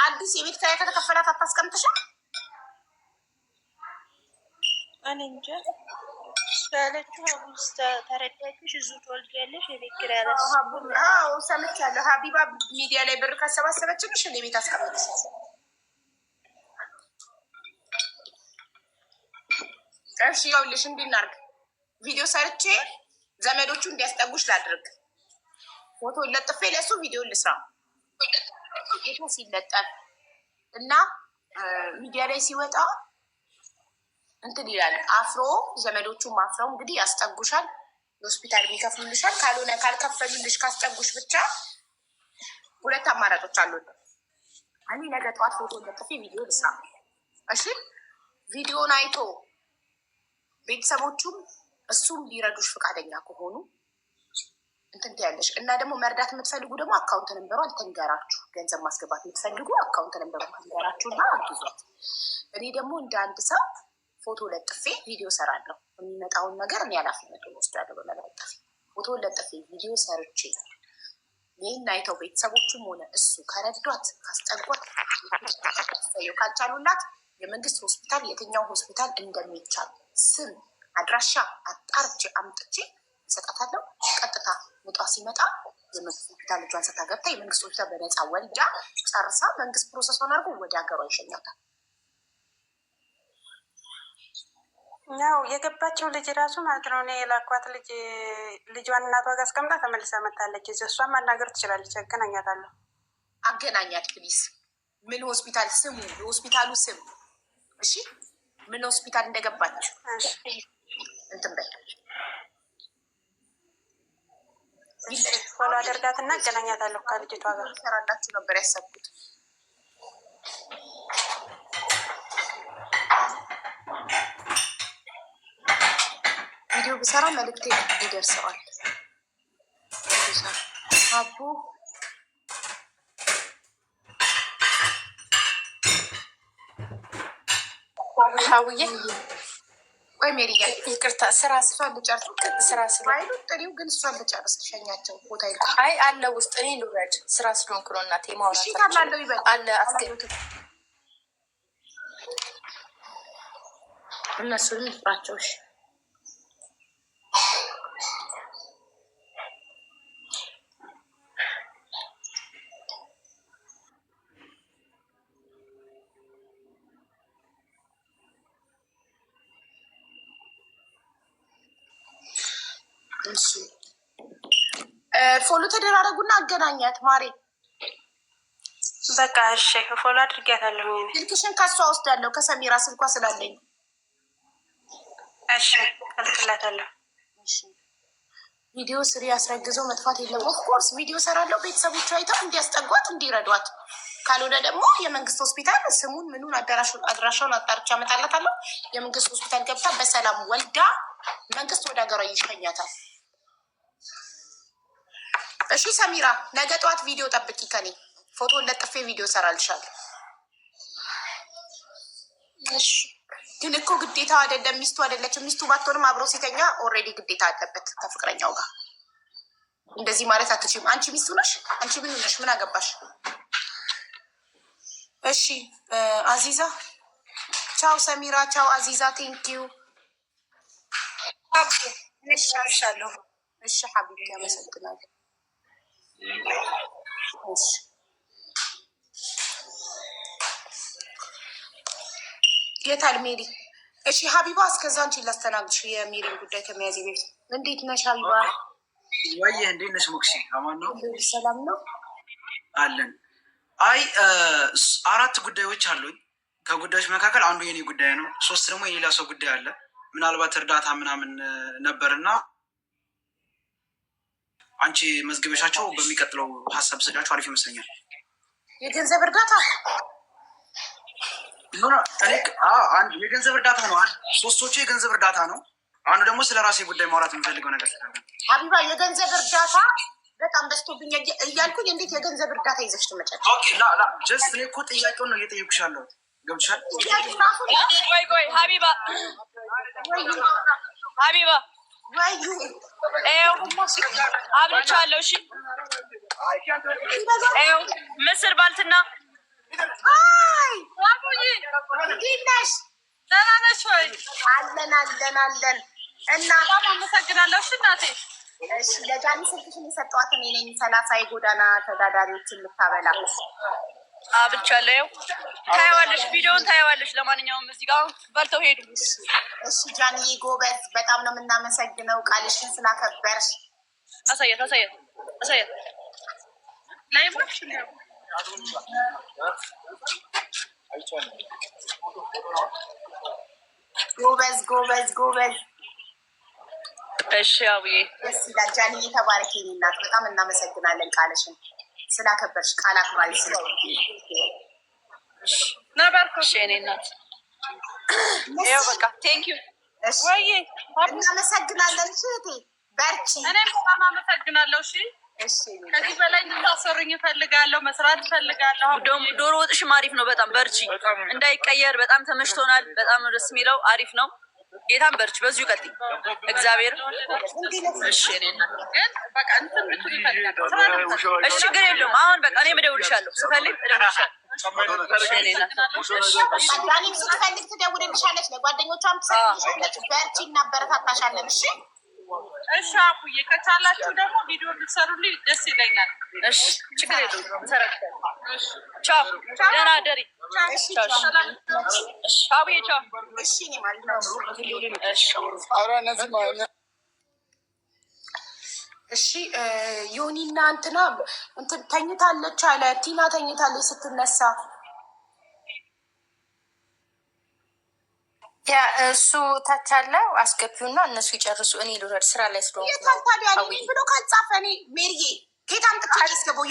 አዲስ የቤት ኪራይ ከተከፈላት አታስቀምጥሽም? እኔ እንጃ ያለችው ውስጥ ተረዳችሽ? እዙ ትወልጃለሽ የቤክር ያለ ሰምቻለሁ። ሀቢባ ሚዲያ ላይ ብር ካሰባሰበችልሽ እኔ ቤት አስቀምጥሻለሁ። እሺ ይኸውልሽ እንዲህ እናድርግ። ቪዲዮ ሰርቼ ዘመዶቹ እንዲያስጠጉሽ ላድርግ። ፎቶ ለጥፌ ለሱ ቪዲዮ ልስራ። ፎቶ ሲለጠፍ እና ሚዲያ ላይ ሲወጣ እንትን ይላል። አፍሮ ዘመዶቹም አፍረው እንግዲህ ያስጠጉሻል። የሆስፒታል የሚከፍሉልሻል። ካልሆነ ካልከፈሉልሽ ካስጠጉሽ ብቻ ሁለት አማራጮች አሉ። እኔ ነገ ጠዋት ፎቶ ለጥፌ ቪዲዮ ልስራ። እሺ ቪዲዮን አይቶ ቤተሰቦቹም እሱም ሊረዱሽ ፈቃደኛ ከሆኑ እንትን ትያለሽ። እና ደግሞ መርዳት የምትፈልጉ ደግሞ አካውንት ነንበሩ አልተንገራችሁ። ገንዘብ ማስገባት የምትፈልጉ አካውንት ነንበሩ አልተንገራችሁ እና አግዟት። እኔ ደግሞ እንደ አንድ ሰው ፎቶ ለጥፌ ቪዲዮ ሰራለሁ። የሚመጣውን ነገር እኔ ኃላፊነቱን ወስዳለሁ። በመለጠፍ ፎቶ ለጥፌ ቪዲዮ ሰርቼ ይህን አይተው ቤተሰቦቹም ሆነ እሱ ከረዷት ካስጠጓት ካልቻሉላት የመንግስት ሆስፒታል የትኛው ሆስፒታል እንደሚቻል ስም አድራሻ አጣርቼ አምጥቼ እሰጣታለሁ። ቀጥታ ምጧ ሲመጣ የመንግስት ሆስፒታል ልጇን ስታገብታ የመንግስት ሆስፒታል በነፃ ወልዳ ጨርሳ መንግስት ፕሮሰሷን አድርጎ ወደ ሀገሯ ይሸኛታል። ያው የገባቸው ልጅ ራሱ ማለት ነው። እኔ የላኳት ልጇን እናቷ ጋር አስቀምጣ ተመልሳ መታለች። እሷን ማናገር ትችላለች። አገናኛታለሁ። አገናኛት ፕሊስ። ምን ሆስፒታል ስሙ፣ የሆስፒታሉ ስም። እሺ ምን ሆስፒታል እንደገባች እንትን በይ። ፎሎ አደርጋትና አገናኛታለሁ ከልጅቷ ጋር። ሰራላችሁ ነበር ያሰብኩት። ቪዲዮ ብሰራ መልዕክቴ ይደርሰዋል። አቡ ሀውዬ ወይ ሜሪ ይቅርታ፣ ስራ ልጨርስ። ስራ ስለሆነ ጥሪው ግን እሷን ልጨርስ። ሸኛቸው ቦታ አይ አለ ውስጥ እኔ ልውረድ። ስራ ስለሆንኩ ነው እናቴ። ማውራት አለ አስገብ እነሱንም ፍራቸው። እሺ ፎሎ ተደራረጉና አገናኛት ማሬ። በቃ እሺ ፎሎ አድርጊያታለሁ። ስልክሽን ከሷ ወስዳለሁ ከሰሚራ ስልኳ ስላለኝ። እሺ እልክላታለሁ። ቪዲዮ ስሪ። ያስረግዘው መጥፋት የለም። ኦፍኮርስ ቪዲዮ ሰራለሁ። ቤተሰቦቿ አይተው እንዲያስጠጓት እንዲረዷት። ካልሆነ ደግሞ የመንግስት ሆስፒታል ስሙን ምኑን አድራሻውን አጣርቻ አመጣላታለሁ። የመንግስት ሆስፒታል ገብታ በሰላም ወልዳ መንግስት ወደ ሀገሯ ይሸኛታል። እሺ ሰሚራ፣ ነገ ጠዋት ቪዲዮ ጠብቂ ከኔ። ፎቶ ለጥፌ ቪዲዮ ሰራልሻለሁ። እሺ ግን እኮ ግዴታ አይደለም። ሚስቱ አይደለችም። ሚስቱ ባትሆንም አብሮ ሲተኛ ኦልሬዲ ግዴታ አለበት ከፍቅረኛው ጋር። እንደዚህ ማለት አትችይም። አንቺ ሚስቱ ነሽ። አንቺ ምን ነሽ? ምን አገባሽ? እሺ አዚዛ ቻው። ሰሚራ ቻው። አዚዛ ቴንኪዩ። እሻለሁ። እሺ ሀቢብ ያመሰግናል። እሺ የታል ሜሪ? እሺ ሀቢባ፣ እስከዛ አንቺን ላስተናግድሽ የሜሪን ጉዳይ ከመያዝ ቤት። እንዴት ነሽ ሀቢባ? ወይ እንዴት ነሽ ሞክሲ? አማን ነው? ሰላም ነው አለን። አይ 4 ጉዳዮች አሉኝ። ከጉዳዮች መካከል አንዱ የኔ ጉዳይ ነው። 3 ደግሞ የሌላ ሰው ጉዳይ አለ። ምናልባት እርዳታ ምናምን ነበርና አንቺ መዝገበሻቸው በሚቀጥለው ሀሳብ ስዳቸው አሪፍ ይመስለኛል። የገንዘብ እርዳታ የገንዘብ እርዳታ ነው። 3ቶቹ የገንዘብ እርዳታ ነው። አንዱ ደግሞ ስለ ራሴ ጉዳይ ማውራት የምፈልገው ነገር ስላለ ሀቢባ፣ የገንዘብ እርዳታ በጣም በዝቶብኝ እያልኩኝ እንዴት የገንዘብ እርዳታ ይዘሽ ትመጫለሽ? ጀስት እኔ እኮ ጥያቄውን ነው እየጠየኩሽ ያለሁት። ገብቶሻል? ቆይ ሀቢባ አብልቻለሁ። እሺ ምስር ባልትና እንዴት ነሽ? ደህና ነሽ ወይ? አለን። እና አመሰግናለሁ። እሺ እናቴ። እሺ ለጃኒ ስልክሽን የሰጠኋት እኔ ነኝ። 30 የጎዳና ተዳዳሪዎችን ልታበላ አብቻለሁ። ታይዋለሽ፣ ቪዲዮውን ታይዋለሽ። ለማንኛውም እዚህ ጋር በልተው ሄዱ። እሺ ጃኒዬ ጎበዝ፣ በጣም ነው የምናመሰግነው ቃልሽን ስላከበርሽ። አሳየት ላይ ማክሽ ነው። ጎበዝ። እሺ አብዬ ደስ ይላል። ጃኒዬ ተባረኪ የኔ እናት፣ በጣም እናመሰግናለን ቃልሽን ስላከበርሽ። ቃል አክባሪ ነበርኩ። እሺ የኔ እናት ይኸው በቃ ቴንክ ዩ። ወይ እናመሰግናለን። እሺ እህቴ በርቺ። እኔም በጣም አመሰግናለሁ። እሺ ከዚህ በላይ እንድታሰሩኝ እፈልጋለሁ፣ መስራት እፈልጋለሁ። ዶሮ ወጥሽም አሪፍ ነው። በጣም በርቺ፣ እንዳይቀየር በጣም ተመችቶናል። በጣም ነው ደስ የሚለው፣ አሪፍ ነው። ጌታም በርቺ፣ በዚሁ ቀጥይ። እግዚአብሔር እሺ ችግር የለውም። አሁን በቃ እኔም እደውልሻለሁ፣ ስፈልግ እደውልሻለሁ። ስትፈልግ ትደውልልሻለች፣ ለጓደኞቿም ትሰጥልሻለች። በርቺ፣ እናበረታታሻለን። እሺ አቡዬ፣ ከቻላችሁ ደግሞ ቪዲዮ ልትሰሩልኝ ደስ ይለኛል። እሺ ችግር የለውም። ቻው፣ ደህና ደሪ። አቡዬ ቻው። እሺ ዮኒና እንትና ተኝታለች አለ። ቲና ተኝታለች ስትነሳ ያ እሱ ታች አለው። አስገቢውና እነሱ ይጨርሱ፣ እኔ ልውረድ ስራ ላይ ስለሆንኩ ነው። ታዲያ ብሎ ካልጻፈ እኔ ሜሪዬ ኬት አምጥቼ ያስገባው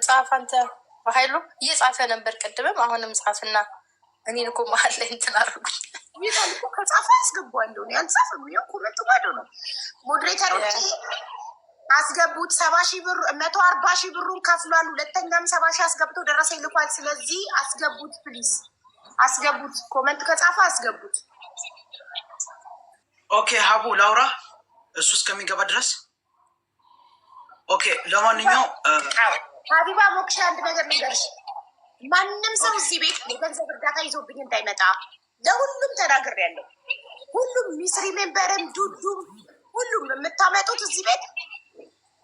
ጻፍ። አንተ በሀይሉ እየጻፈ ነበር ቅድምም፣ አሁንም ጻፍና እኔን እኮ መሀል ላይ እንትን አደረጉኝ። ከጻፈ ያስገባዋለሁ። ያልጻፈም ኮመንት ባዶ ነው። ሞዴሬተሮች አስገቡት። 70,000 ብር 140,000 ብሩን ከፍሏል። ሁለተኛም 70,000 አስገብቶ ደረሰ ይልኳል። ስለዚህ አስገቡት ፕሊዝ፣ አስገቡት። ኮመንት ከጻፈ አስገቡት። ኦኬ ሀቡ ላውራ እሱ እስከሚገባ ድረስ። ኦኬ ለማንኛው ሀቢባ ሞክሻ አንድ ነገር ልንገርሽ። ማንም ሰው እዚህ ቤት የገንዘብ እርዳታ ይዞብኝ እንዳይመጣ ለሁሉም ተናግሬያለሁ። ሁሉም ሚስሪ ሜምበርም ዱዱም ሁሉም የምታመጡት እዚህ ቤት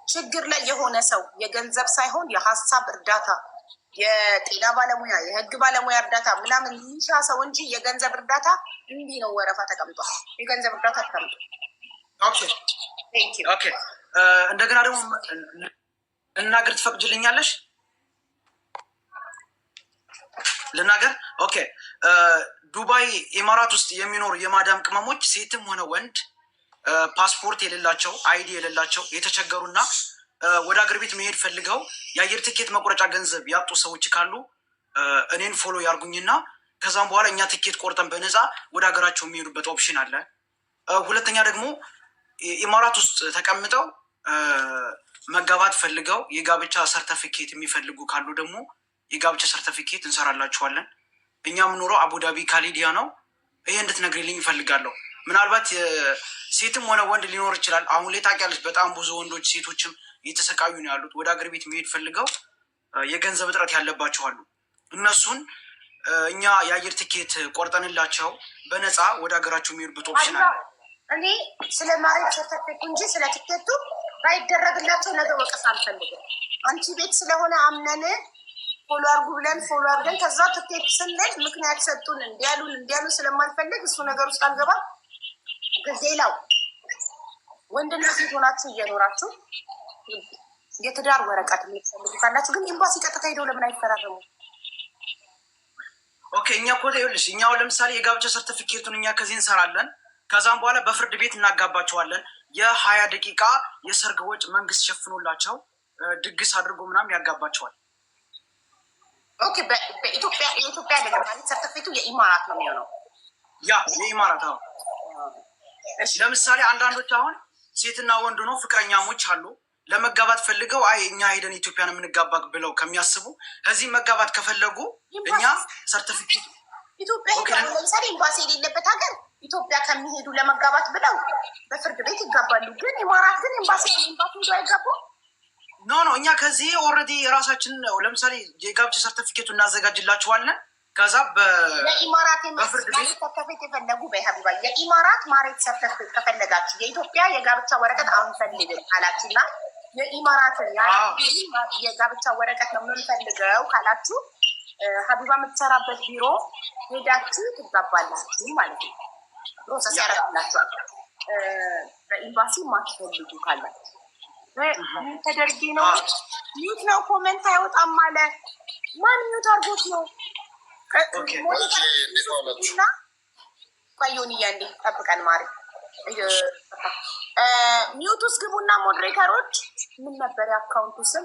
ችግር ላይ የሆነ ሰው የገንዘብ ሳይሆን የሀሳብ እርዳታ፣ የጤና ባለሙያ፣ የህግ ባለሙያ እርዳታ ምናምን ሚሻ ሰው እንጂ የገንዘብ እርዳታ እንዲህ ነው። ወረፋ ተቀምጧል። የገንዘብ እርዳታ ተቀምጧል። ኦኬ እንደገና ደግሞ ልናገር ትፈቅጅልኛለሽ? ልናገር? ኦኬ ዱባይ ኢማራት ውስጥ የሚኖሩ የማዳም ቅመሞች ሴትም ሆነ ወንድ ፓስፖርት የሌላቸው አይዲ የሌላቸው የተቸገሩና ወደ አገር ቤት መሄድ ፈልገው የአየር ትኬት መቁረጫ ገንዘብ ያጡ ሰዎች ካሉ እኔን ፎሎ ያርጉኝና ከዛም በኋላ እኛ ትኬት ቆርጠን በነፃ ወደ ሀገራቸው የሚሄዱበት ኦፕሽን አለ። ሁለተኛ ደግሞ ኢማራት ውስጥ ተቀምጠው መጋባት ፈልገው የጋብቻ ሰርተፊኬት የሚፈልጉ ካሉ ደግሞ የጋብቻ ሰርተፊኬት እንሰራላችኋለን። እኛ የምኖረው አቡዳቢ ካሊዲያ ነው። ይሄ እንድትነግሪልኝ ይፈልጋለሁ። ምናልባት ሴትም ሆነ ወንድ ሊኖር ይችላል። አሁን ላይ ታውቂያለሽ፣ በጣም ብዙ ወንዶች ሴቶችም እየተሰቃዩ ነው ያሉት። ወደ ሀገር ቤት መሄድ ፈልገው የገንዘብ እጥረት ያለባቸው አሉ። እነሱን እኛ የአየር ትኬት ቆርጠንላቸው በነፃ ወደ ሀገራቸው የሚሄዱበት ኦፕሽን አለ። እኔ ስለ ማሬት ሰርተፊኬቱ እንጂ ስለ ትኬቱ ባይደረግላቸው ነገ ወቀስ አልፈልግም። አንቺ ቤት ስለሆነ አምነን ፎሎ አርጉ ብለን ፎሎ አርገን ከዛ ትኬት ስንል ምክንያት ሰጡን እንዲያሉ ስለማልፈልግ እሱ ነገር ውስጥ አልገባም። ሌላው ወንድና ሴት ሆናችሁ እየኖራችሁ የትዳር ወረቀት የምትፈልጉ ካላችሁ ግን ኤምባሲ ቀጥታ ሄደው ለምን አይፈራረሙ? ኦኬ እኛ እኮ ይኸውልሽ፣ እኛ አሁን ለምሳሌ የጋብቻ ሰርቲፊኬቱን እኛ ከዚህ እንሰራለን። ከዛም በኋላ በፍርድ ቤት እናጋባቸዋለን። የ20 ደቂቃ የሰርግ ወጭ መንግስት ሸፍኖላቸው ድግስ አድርጎ ምናምን ያጋባቸዋል። ኦኬ በኢትዮጵያ የኢትዮጵያ አይደለም ማለት ሰርተፊኬቱ የኢማራት ነው የሚሆነው። ያ የኢማራት አሁን ለምሳሌ አንዳንዶች አሁን ሴትና ወንድ ነው ፍቅረኛሞች አሉ። ለመጋባት ፈልገው አይ እኛ ሄደን ኢትዮጵያን የምንጋባ ብለው ከሚያስቡ እዚህ መጋባት ከፈለጉ እኛ ሰርቲፊኬት ኢትዮጵያ ለምሳሌ ኤምባሲ የሌለበት ሀገር ኢትዮጵያ ከሚሄዱ ለመጋባት ብለው በፍርድ ቤት ይጋባሉ። ግን ኢማራት ግን ኤምባሲ ሄዶ አይጋቡ። ኖ እኛ ከዚህ ኦልሬዲ የራሳችን ለምሳሌ የጋብቻ ሰርቲፊኬቱ እናዘጋጅላችኋለን። ከዛ የኢማራት ሰርተፊኬት የፈለጉ በሀቢባ የኢማራት ማሬት ሰርተፊኬት ከፈለጋችሁ የኢትዮጵያ የጋብቻ ወረቀት አንፈልግም ካላችሁና የኢማራትን የጋብቻ ወረቀት ነው የምንፈልገው ካላችሁ ሀቢባ የምትሰራበት ቢሮ ሄዳችሁ ትጋባላችሁ ማለት ነው። ፕሮሰስ ያደርግላችኋል። በኤምባሲ ማትፈልጉ ካላችሁ ተደርጌ ነው ሚዩት ነው ኮመንት አይወጣም አለ። ማን ሚዩት አድርጎት ነው? ቆዩን እያንዴ ጠብቀን ማሪ ሚዩት ውስጥ ግቡና ሞዴሬተሮች ምን ነበር የአካውንቱ ስም?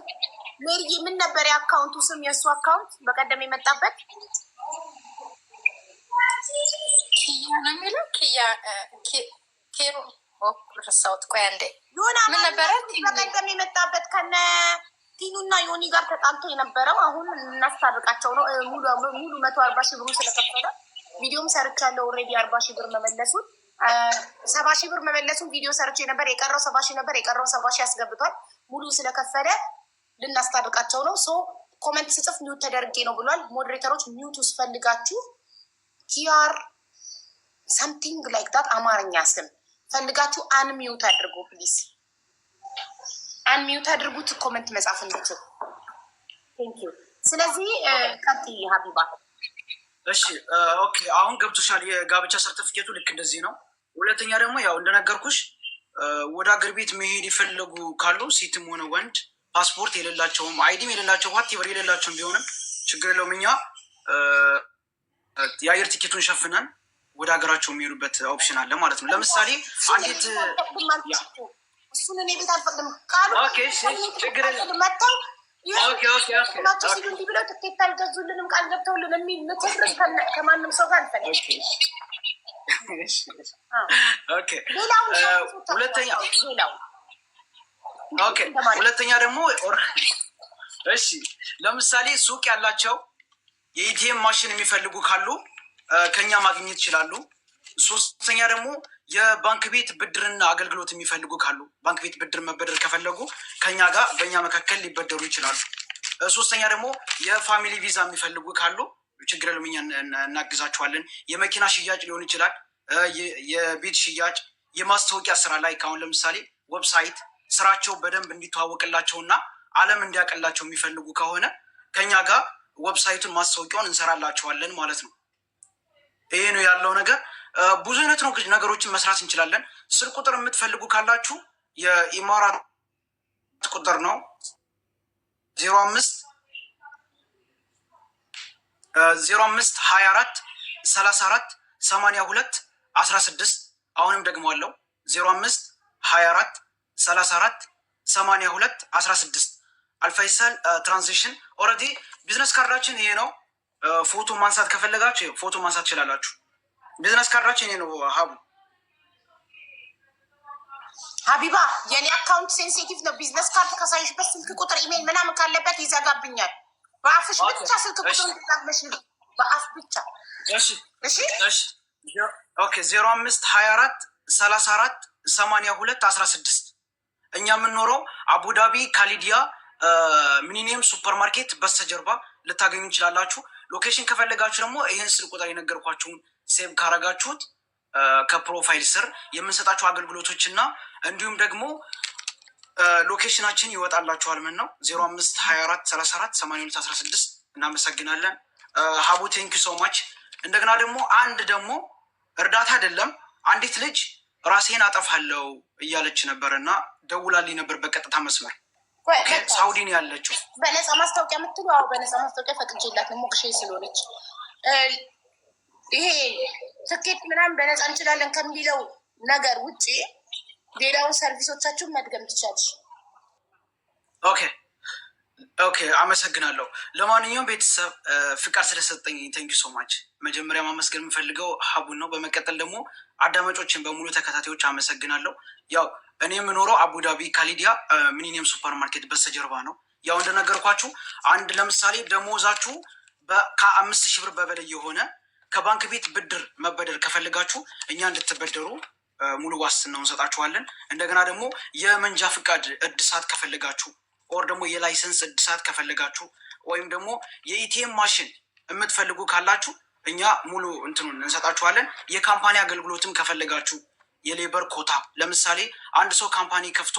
ሜሪዬ ምን ነበር የአካውንቱ ስም? የእሱ አካውንት በቀደም የመጣበት ኪያ ነው የሚለው ኬሩ ረሳሁት። ቆይ አንዴ ምን ነበረ በቀደም የመጣበት ከነ ቲኑና ዮኒ ጋር ተጣልቶ የነበረው አሁን እናስታርቃቸው ነው። ሙሉ 140 ሺህ ብሩ ስለከፈለ ቪዲዮም ሰርቻለሁ። ኦልሬዲ 40 ሺህ ብር መመለሱን 70 ሺህ ብር መመለሱን ቪዲዮ ሰርቼ ነበር። የቀረው 70 ሺህ ነበር። የቀረው 70 ሺህ ያስገብቷል። ሙሉ ስለከፈለ ልናስታርቃቸው ነው። ሶ ኮመንት ስጽፍ ሚዩት ተደርጌ ነው ብሏል። ሞዴሬተሮች ሚዩት ውስጥ ፈልጋችሁ ኪያር ሳምቲንግ ላይክ ዳት አማርኛ ስም ፈልጋችሁ አንሚዩት አድርጎ ፕሊዝ አንሚዩት አድርጉት። ኮመንት መጻፍ እንድችል ቴንክ ዩ። ስለዚህ ቀጥይ ሀቢባ። እሺ ኦኬ፣ አሁን ገብቶሻል። የጋብቻ ሰርተፊኬቱ ልክ እንደዚህ ነው። ሁለተኛ ደግሞ ያው እንደነገርኩሽ ወደ አገር ቤት መሄድ የፈለጉ ካሉ ሴትም ሆነ ወንድ ፓስፖርት የሌላቸውም አይዲም የሌላቸው ዋቴቨር የሌላቸውም ቢሆንም ችግር የለውም። እኛ የአየር ቲኬቱን ሸፍነን ወደ ሀገራቸው የሚሄዱበት ኦፕሽን አለ ማለት ነው። ለምሳሌ አንዲት እሱን እኔ ቤት አልፈቅድም ቃሉ ችግር መጥተው እንዲህ ብለው ትኬት አልገዙልንም ቃል ገብተውልን የሚል ምትርስ ከማንም ሰው ጋር አልፈልግም። ሁለተኛ ደግሞ እሺ ለምሳሌ ሱቅ ያላቸው የኢቲኤም ማሽን የሚፈልጉ ካሉ ከኛ ማግኘት ይችላሉ። ሶስተኛ ደግሞ የባንክ ቤት ብድርና አገልግሎት የሚፈልጉ ካሉ ባንክ ቤት ብድር መበደር ከፈለጉ ከኛ ጋር በእኛ መካከል ሊበደሩ ይችላሉ። ሶስተኛ ደግሞ የፋሚሊ ቪዛ የሚፈልጉ ካሉ ችግር የለም እኛ እናግዛቸዋለን። የመኪና ሽያጭ ሊሆን ይችላል፣ የቤት ሽያጭ፣ የማስታወቂያ ስራ ላይ ካሁን ለምሳሌ ዌብሳይት ስራቸው በደንብ እንዲተዋወቅላቸውና ዓለም እንዲያቀላቸው የሚፈልጉ ከሆነ ከኛ ጋር ዌብሳይቱን ማስታወቂያውን እንሰራላቸዋለን ማለት ነው። ይሄ ነው ያለው ነገር። ብዙ አይነት ነው ነገሮችን መስራት እንችላለን። ስልክ ቁጥር የምትፈልጉ ካላችሁ የኢማራት ቁጥር ነው 0524348216 አሁንም ደግሞ አለው 0524348216 አልፈይሰል ትራንዚሽን ኦልሬዲ ቢዝነስ ካርዳችን ይሄ ነው። ፎቶ ማንሳት ከፈለጋችሁ ፎቶ ማንሳት ትችላላችሁ። ቢዝነስ ካርዳችን ይሄ ነው። ሀቢባ የኔ አካውንት ሴንሲቲቭ ነው። ቢዝነስ ካርድ ካሳይሽበት ስልክ ቁጥር ኢሜል ምናምን ካለበት ይዘጋብኛል። በአፍሽ ብቻ ስልክ ቁጥር እንድታለሽ በአፍ ብቻ። እሺ እሺ እሺ ኦኬ 0524348216 እኛ የምንኖረው አቡዳቢ ካሊዲያ ሚሊኒየም ሱፐርማርኬት በስተጀርባ ልታገኙ ይችላላችሁ። ሎኬሽን ከፈለጋችሁ ደግሞ ይህን ስልክ ቁጥር የነገርኳችሁን ሴቭ ካረጋችሁት ከፕሮፋይል ስር የምንሰጣቸው አገልግሎቶች እና እንዲሁም ደግሞ ሎኬሽናችን ይወጣላችኋል። ምን ነው 0524348216 እናመሰግናለን። ሀቡ ቴንክ ሶ ማች። እንደገና ደግሞ አንድ ደግሞ እርዳታ አይደለም አንዲት ልጅ ራሴን አጠፋለሁ እያለች ነበር እና ደውላልኝ ነበር በቀጥታ መስመር ሳውዲ ነው ያለችው። በነፃ ማስታወቂያ የምትሉ? አዎ በነፃ ማስታወቂያ ፈቅጄላት ነው ሞክሼ ስለሆነች። ይሄ ትኬት ምናምን በነፃ እንችላለን ከሚለው ነገር ውጭ ሌላውን ሰርቪሶቻችሁን መድገም ትችላለች። ኦኬ ኦኬ አመሰግናለሁ። ለማንኛውም ቤተሰብ ፍቃድ ስለሰጠኝ ቴንክ ዩ ሶ ማች። መጀመሪያ ማመስገን የምፈልገው ሀቡን ነው። በመቀጠል ደግሞ አዳማጮችን በሙሉ ተከታታዮች አመሰግናለሁ። ያው እኔ የምኖረው አቡዳቢ ካሊዲያ ሚሊኒየም ሱፐር ማርኬት በስተጀርባ ነው። ያው እንደነገርኳችሁ አንድ ለምሳሌ ደሞዛችሁ ከ5,000 ብር በበላይ የሆነ ከባንክ ቤት ብድር መበደር ከፈልጋችሁ እኛ እንድትበደሩ ሙሉ ዋስትናውን እንሰጣችኋለን። እንደገና ደግሞ የመንጃ ፍቃድ እድሳት ከፈልጋችሁ ኦር ደግሞ የላይሰንስ እድሳት ከፈለጋችሁ ወይም ደግሞ የኢቲኤም ማሽን የምትፈልጉ ካላችሁ እኛ ሙሉ እንትኑን እንሰጣችኋለን። የካምፓኒ አገልግሎትም ከፈለጋችሁ የሌበር ኮታ፣ ለምሳሌ አንድ ሰው ካምፓኒ ከፍቶ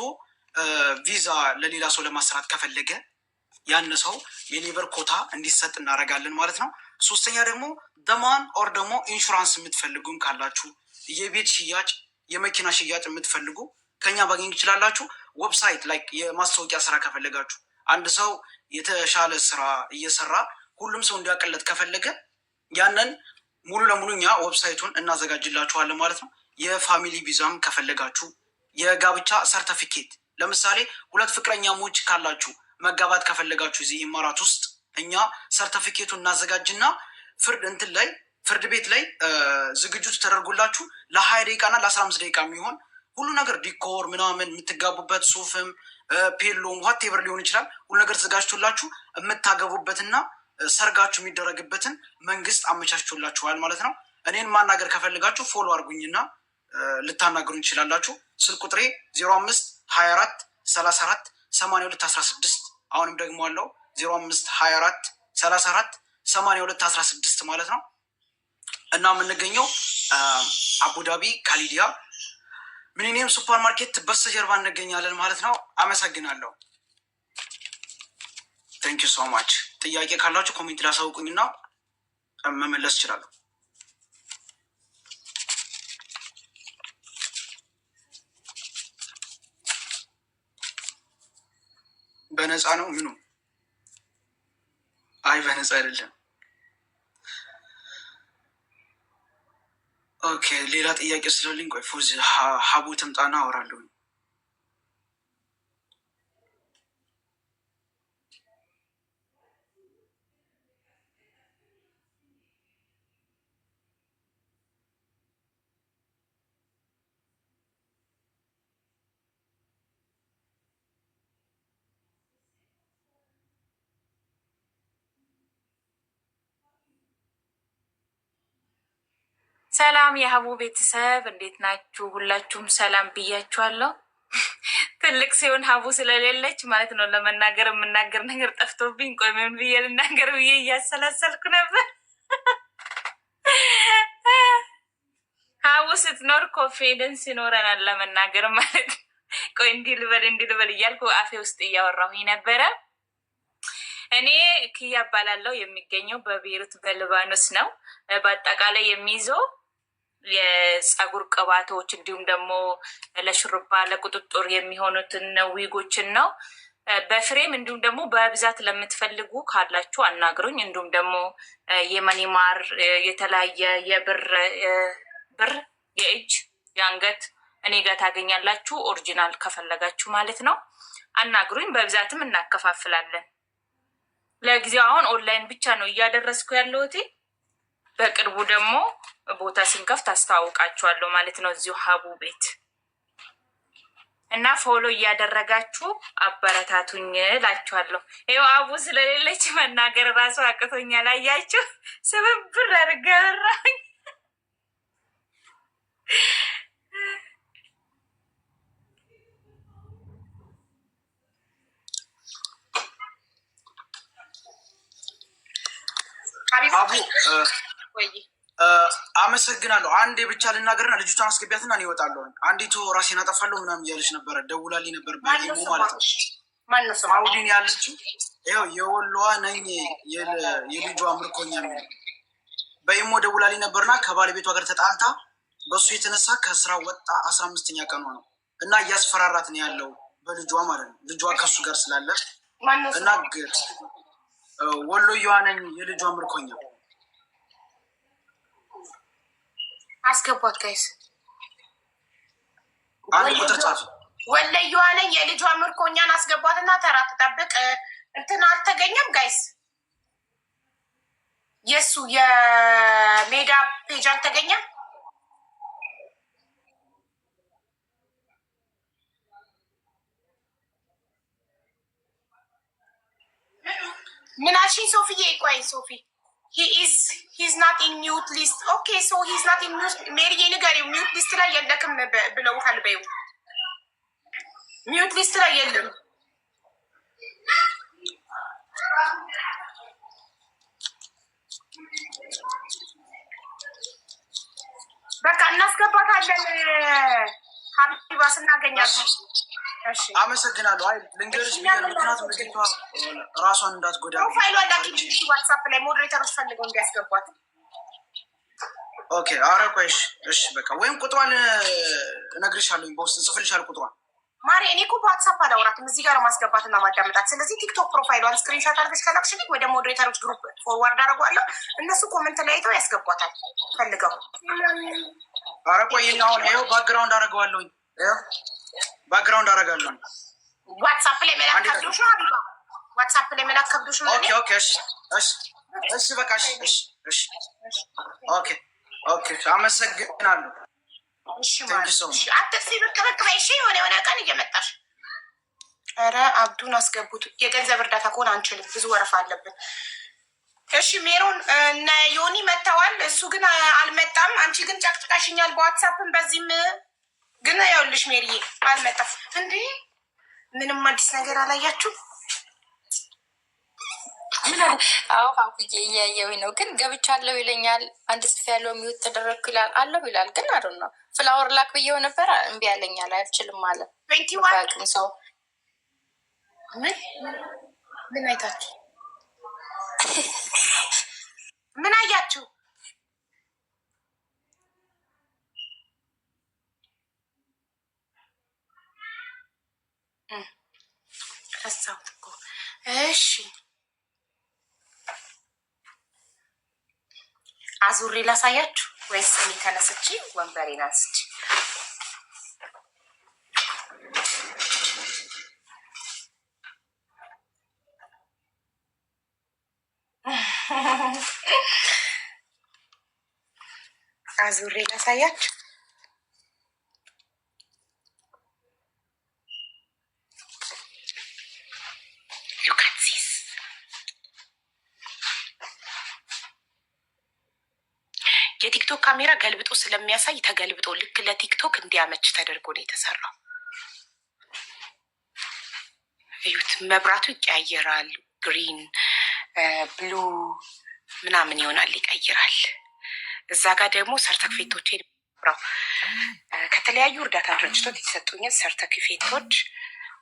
ቪዛ ለሌላ ሰው ለማሰራት ከፈለገ ያን ሰው የሌበር ኮታ እንዲሰጥ እናደርጋለን ማለት ነው። ሶስተኛ ደግሞ ደማን ኦር ደግሞ ኢንሹራንስ የምትፈልጉም ካላችሁ የቤት ሽያጭ፣ የመኪና ሽያጭ የምትፈልጉ ከኛ ማግኘት ይችላላችሁ። ዌብሳይት ላይ የማስታወቂያ ስራ ከፈለጋችሁ አንድ ሰው የተሻለ ስራ እየሰራ ሁሉም ሰው እንዲያቀለት ከፈለገ ያንን ሙሉ ለሙሉ እኛ ዌብሳይቱን እናዘጋጅላችኋለን ማለት ነው። የፋሚሊ ቪዛም ከፈለጋችሁ የጋብቻ ሰርተፊኬት፣ ለምሳሌ ሁለት ፍቅረኛሞች ካላችሁ መጋባት ከፈለጋችሁ እዚህ ኢማራት ውስጥ እኛ ሰርተፊኬቱን እናዘጋጅና ፍርድ ቤት ላይ ዝግጅቱ ተደርጎላችሁ ለ20 ደቂቃና ለ15 ደቂቃ የሚሆን ሁሉ ነገር ዲኮር ምናምን የምትጋቡበት ሱፍም ፔሎም ዋቴቨር ሊሆን ይችላል። ሁሉ ነገር ተዘጋጅቶላችሁ የምታገቡበትና ሰርጋችሁ የሚደረግበትን መንግስት አመቻችቶላችኋል ማለት ነው። እኔን ማናገር ከፈልጋችሁ ፎሎ አድርጉኝና ልታናገሩኝ ትችላላችሁ። ስልክ ቁጥሬ 0524348216 አሁንም ደግሞ አለው 0524348216 ማለት ነው። እና የምንገኘው አቡዳቢ ካሊዲያ ሚሊኒየም ሱፐር ማርኬት በስተጀርባ እንገኛለን ማለት ነው። አመሰግናለሁ። ቴንክ ዩ ሶ ማች። ጥያቄ ካላችሁ ኮሜንት ላሳውቁኝና መመለስ ይችላሉ። በነፃ ነው ምኑ? አይ በነፃ አይደለም። ኦኬ ሌላ ጥያቄ ስለልኝ ቆይ ፎዚ ሀቡ ትምጣና አወራለሁ። ሰላም የሀቡ ቤተሰብ እንዴት ናችሁ? ሁላችሁም ሰላም ብያችኋለሁ። ትልቅ ሲሆን ሀቡ ስለሌለች ማለት ነው ለመናገር የምናገር ነገር ጠፍቶብኝ፣ ቆይ ምን ብዬ ልናገር ብዬ እያሰላሰልኩ ነበር። ሀቡ ስትኖር ኮንፊደንስ ይኖረናል ለመናገር ማለት ነው። ቆይ እንዲህ ልበል እያልኩ አፌ ውስጥ እያወራሁኝ ነበረ። እኔ ክያ እባላለሁ። የሚገኘው በቤሩት በሊባኖስ ነው። በአጠቃላይ የሚይዘው የፀጉር ቅባቶች እንዲሁም ደግሞ ለሽሩባ ለቁጥጥር የሚሆኑትን ዊጎችን ነው በፍሬም እንዲሁም ደግሞ በብዛት ለምትፈልጉ ካላችሁ አናግሩኝ። እንዲሁም ደግሞ የመኒማር የተለያየ የብር የእጅ የአንገት እኔ ጋር ታገኛላችሁ። ኦሪጂናል ከፈለጋችሁ ማለት ነው አናግሩኝ። በብዛትም እናከፋፍላለን። ለጊዜው አሁን ኦንላይን ብቻ ነው እያደረስኩ ያለሁት። በቅርቡ ደግሞ ቦታ ስንከፍት አስተዋውቃችኋለሁ ማለት ነው እዚሁ ሀቡ ቤት እና ፎሎ እያደረጋችሁ አበረታቱኝ እላችኋለሁ። ይኸው አቡ ስለሌለች መናገር ራሱ አቅቶኛል። አያችሁ ስብብር አድርጌ አወራሁኝ። አቡ አመሰግናለሁ። አንዴ ብቻ ልናገርና ልጅቷን አስገቢያትና እኔ እወጣለሁ። አንዲቱ ራሴን አጠፋለሁ ምናምን እያለች ነበረ፣ ደውላልኝ ነበር በኢሞ ማለት ነው። ሳውዲን ያለችው ይኸው የወሎዋ ነኝ የልጇ ምርኮኛ ነው። በኢሞ ደውላልኝ ነበርና ከባለቤቷ ጋር ተጣልታ በሱ የተነሳ ከስራ ወጣ 15ኛ ቀኗ ነው እና እያስፈራራት ነው ያለው በልጇ ማለት ነው። ልጇ ከሱ ጋር ስላለ እና ወሎየዋ ነኝ የልጇ ምርኮኛ። አስገቧት ጋይስ። አንድ ቁጥር ጻፍ። ወሎየዋ ነኝ የልጇ ምርኮኛን አስገቧትና ተራ ትጠብቅ። እንትን አልተገኘም ጋይስ። የሱ የሜዳ ፔጅ አልተገኘም። ምናሽን ሶፊዬ ቆይ ሶፊ he's not in mute list. Okay, so he's not in mute. ሜሪ ንገሪው mute list ላይ የለክም ብለውታል በይው። mute list ላይ የለም። በቃ እናስገባታለን። ሀቢባ ስናገኛለን። አመሰግናለሁ። አይ ልንገርሽ ብዬ ምክንያቱም ልጅቷ ራሷን እንዳትጎዳ ፕሮፋይሏ ላኪ ዋትሳፕ ላይ ሞዴሬተሮች ፈልገው እንዲያስገቧት። ኦኬ ኧረ ቆይ እሺ በቃ ወይም ቁጥሯን እነግርሻለሁ፣ በውስጥ እንጽፍልሻል ቁጥሯን። ማሪ እኔ እኮ በዋትሳፕ አላወራትም፣ እዚህ ጋር ማስገባትና ማዳመጣት። ስለዚህ ቲክቶክ ፕሮፋይሏን ስክሪንሻት አድርገሽ ከላክሽልኝ ወደ ሞዴሬተሮች ግሩፕ ፎርዋርድ አደርገዋለሁ። እነሱ ኮመንት ላይ አይተው ያስገቧታል ፈልገው። ኧረ ቆይ አሁን ይኸው ባክግራውንድ አደርገዋለሁኝ፣ ባክግራውንድ አደርጋለሁ። ዋትሳፕ ላይ መላክ ከብዶሽ ነው ሀቢባ፣ ዋትሳፕ ላይ መላክ ከብዶሽ ነው። ኦኬ ኦኬ እሺ በቃ እሺ ኦኬ አመሰግናለሁ። አትጥፊ፣ ብቅ በይ። እሺ የሆነ ቀን እየመጣሽ ኧረ አብዱን አስገቡት። የገንዘብ እርዳታ ከሆነ አንችልም፣ ብዙ ወረፋ አለብን። እሺ ሜሮን እነ ዮኒ መጥተዋል፣ እሱ ግን አልመጣም። አንቺ ግን ጨቅጭቃሽኛል በዋትሳፕን በዚህም ግን ያውልሽ ሜሪዬ አልመጣም። እንዴ ምንም አዲስ ነገር አላያችሁ? አዎ አውዬ እያየሁኝ ነው፣ ግን ገብቻለሁ ይለኛል። አንድ ጽፍ ያለው የሚወጥ ተደረግኩ ይላል አለሁ ይላል፣ ግን አዶ ነው ፍላወር ላክ ብዬው ነበር እምቢ ያለኛል። አልችልም አለ። ቅም ሰው ምን አይታችሁ ምን አያችሁ? ረሳሁት እኮ። እሺ አዙሬ ላሳያችሁ ወይስ እኔ ተነስቼ ወንበሬን አንስቼ? አዙሬ ላሳያችሁ። የቲክቶክ ካሜራ ገልብጦ ስለሚያሳይ ተገልብጦ ልክ ለቲክቶክ እንዲያመች ተደርጎ ነው የተሰራው። እዩት፣ መብራቱ ይቀያየራል። ግሪን፣ ብሉ ምናምን ይሆናል፣ ይቀይራል። እዛ ጋር ደግሞ ሰርተክፌቶች ከተለያዩ እርዳታ ድርጅቶች የተሰጡኝን ሰርተክፌቶች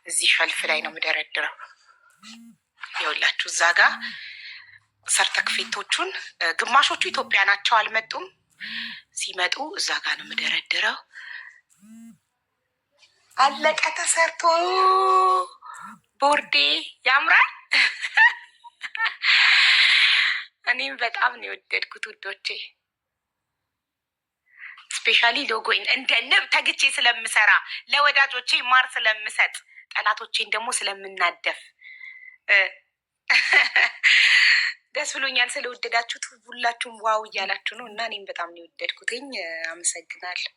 እዚህ ሸልፍ ላይ ነው የምደረድረው። ይኸውላችሁ እዛ ጋር ሰርተክፌቶቹን ግማሾቹ ኢትዮጵያ ናቸው፣ አልመጡም። ሲመጡ እዛ ጋር ነው የምደረድረው። አለቀ፣ ተሰርቶ ቦርዴ ያምራል። እኔም በጣም ነው የወደድኩት ውዶቼ። ስፔሻሊ ሎጎይን እንደ ንብ ተግቼ ስለምሰራ፣ ለወዳጆቼ ማር ስለምሰጥ፣ ጠላቶቼን ደግሞ ስለምናደፍ ደስ ብሎኛል። ስለወደዳችሁት ሁላችሁም ዋው እያላችሁ ነው እና እኔም በጣም ነው የወደድኩትኝ። አመሰግናለሁ።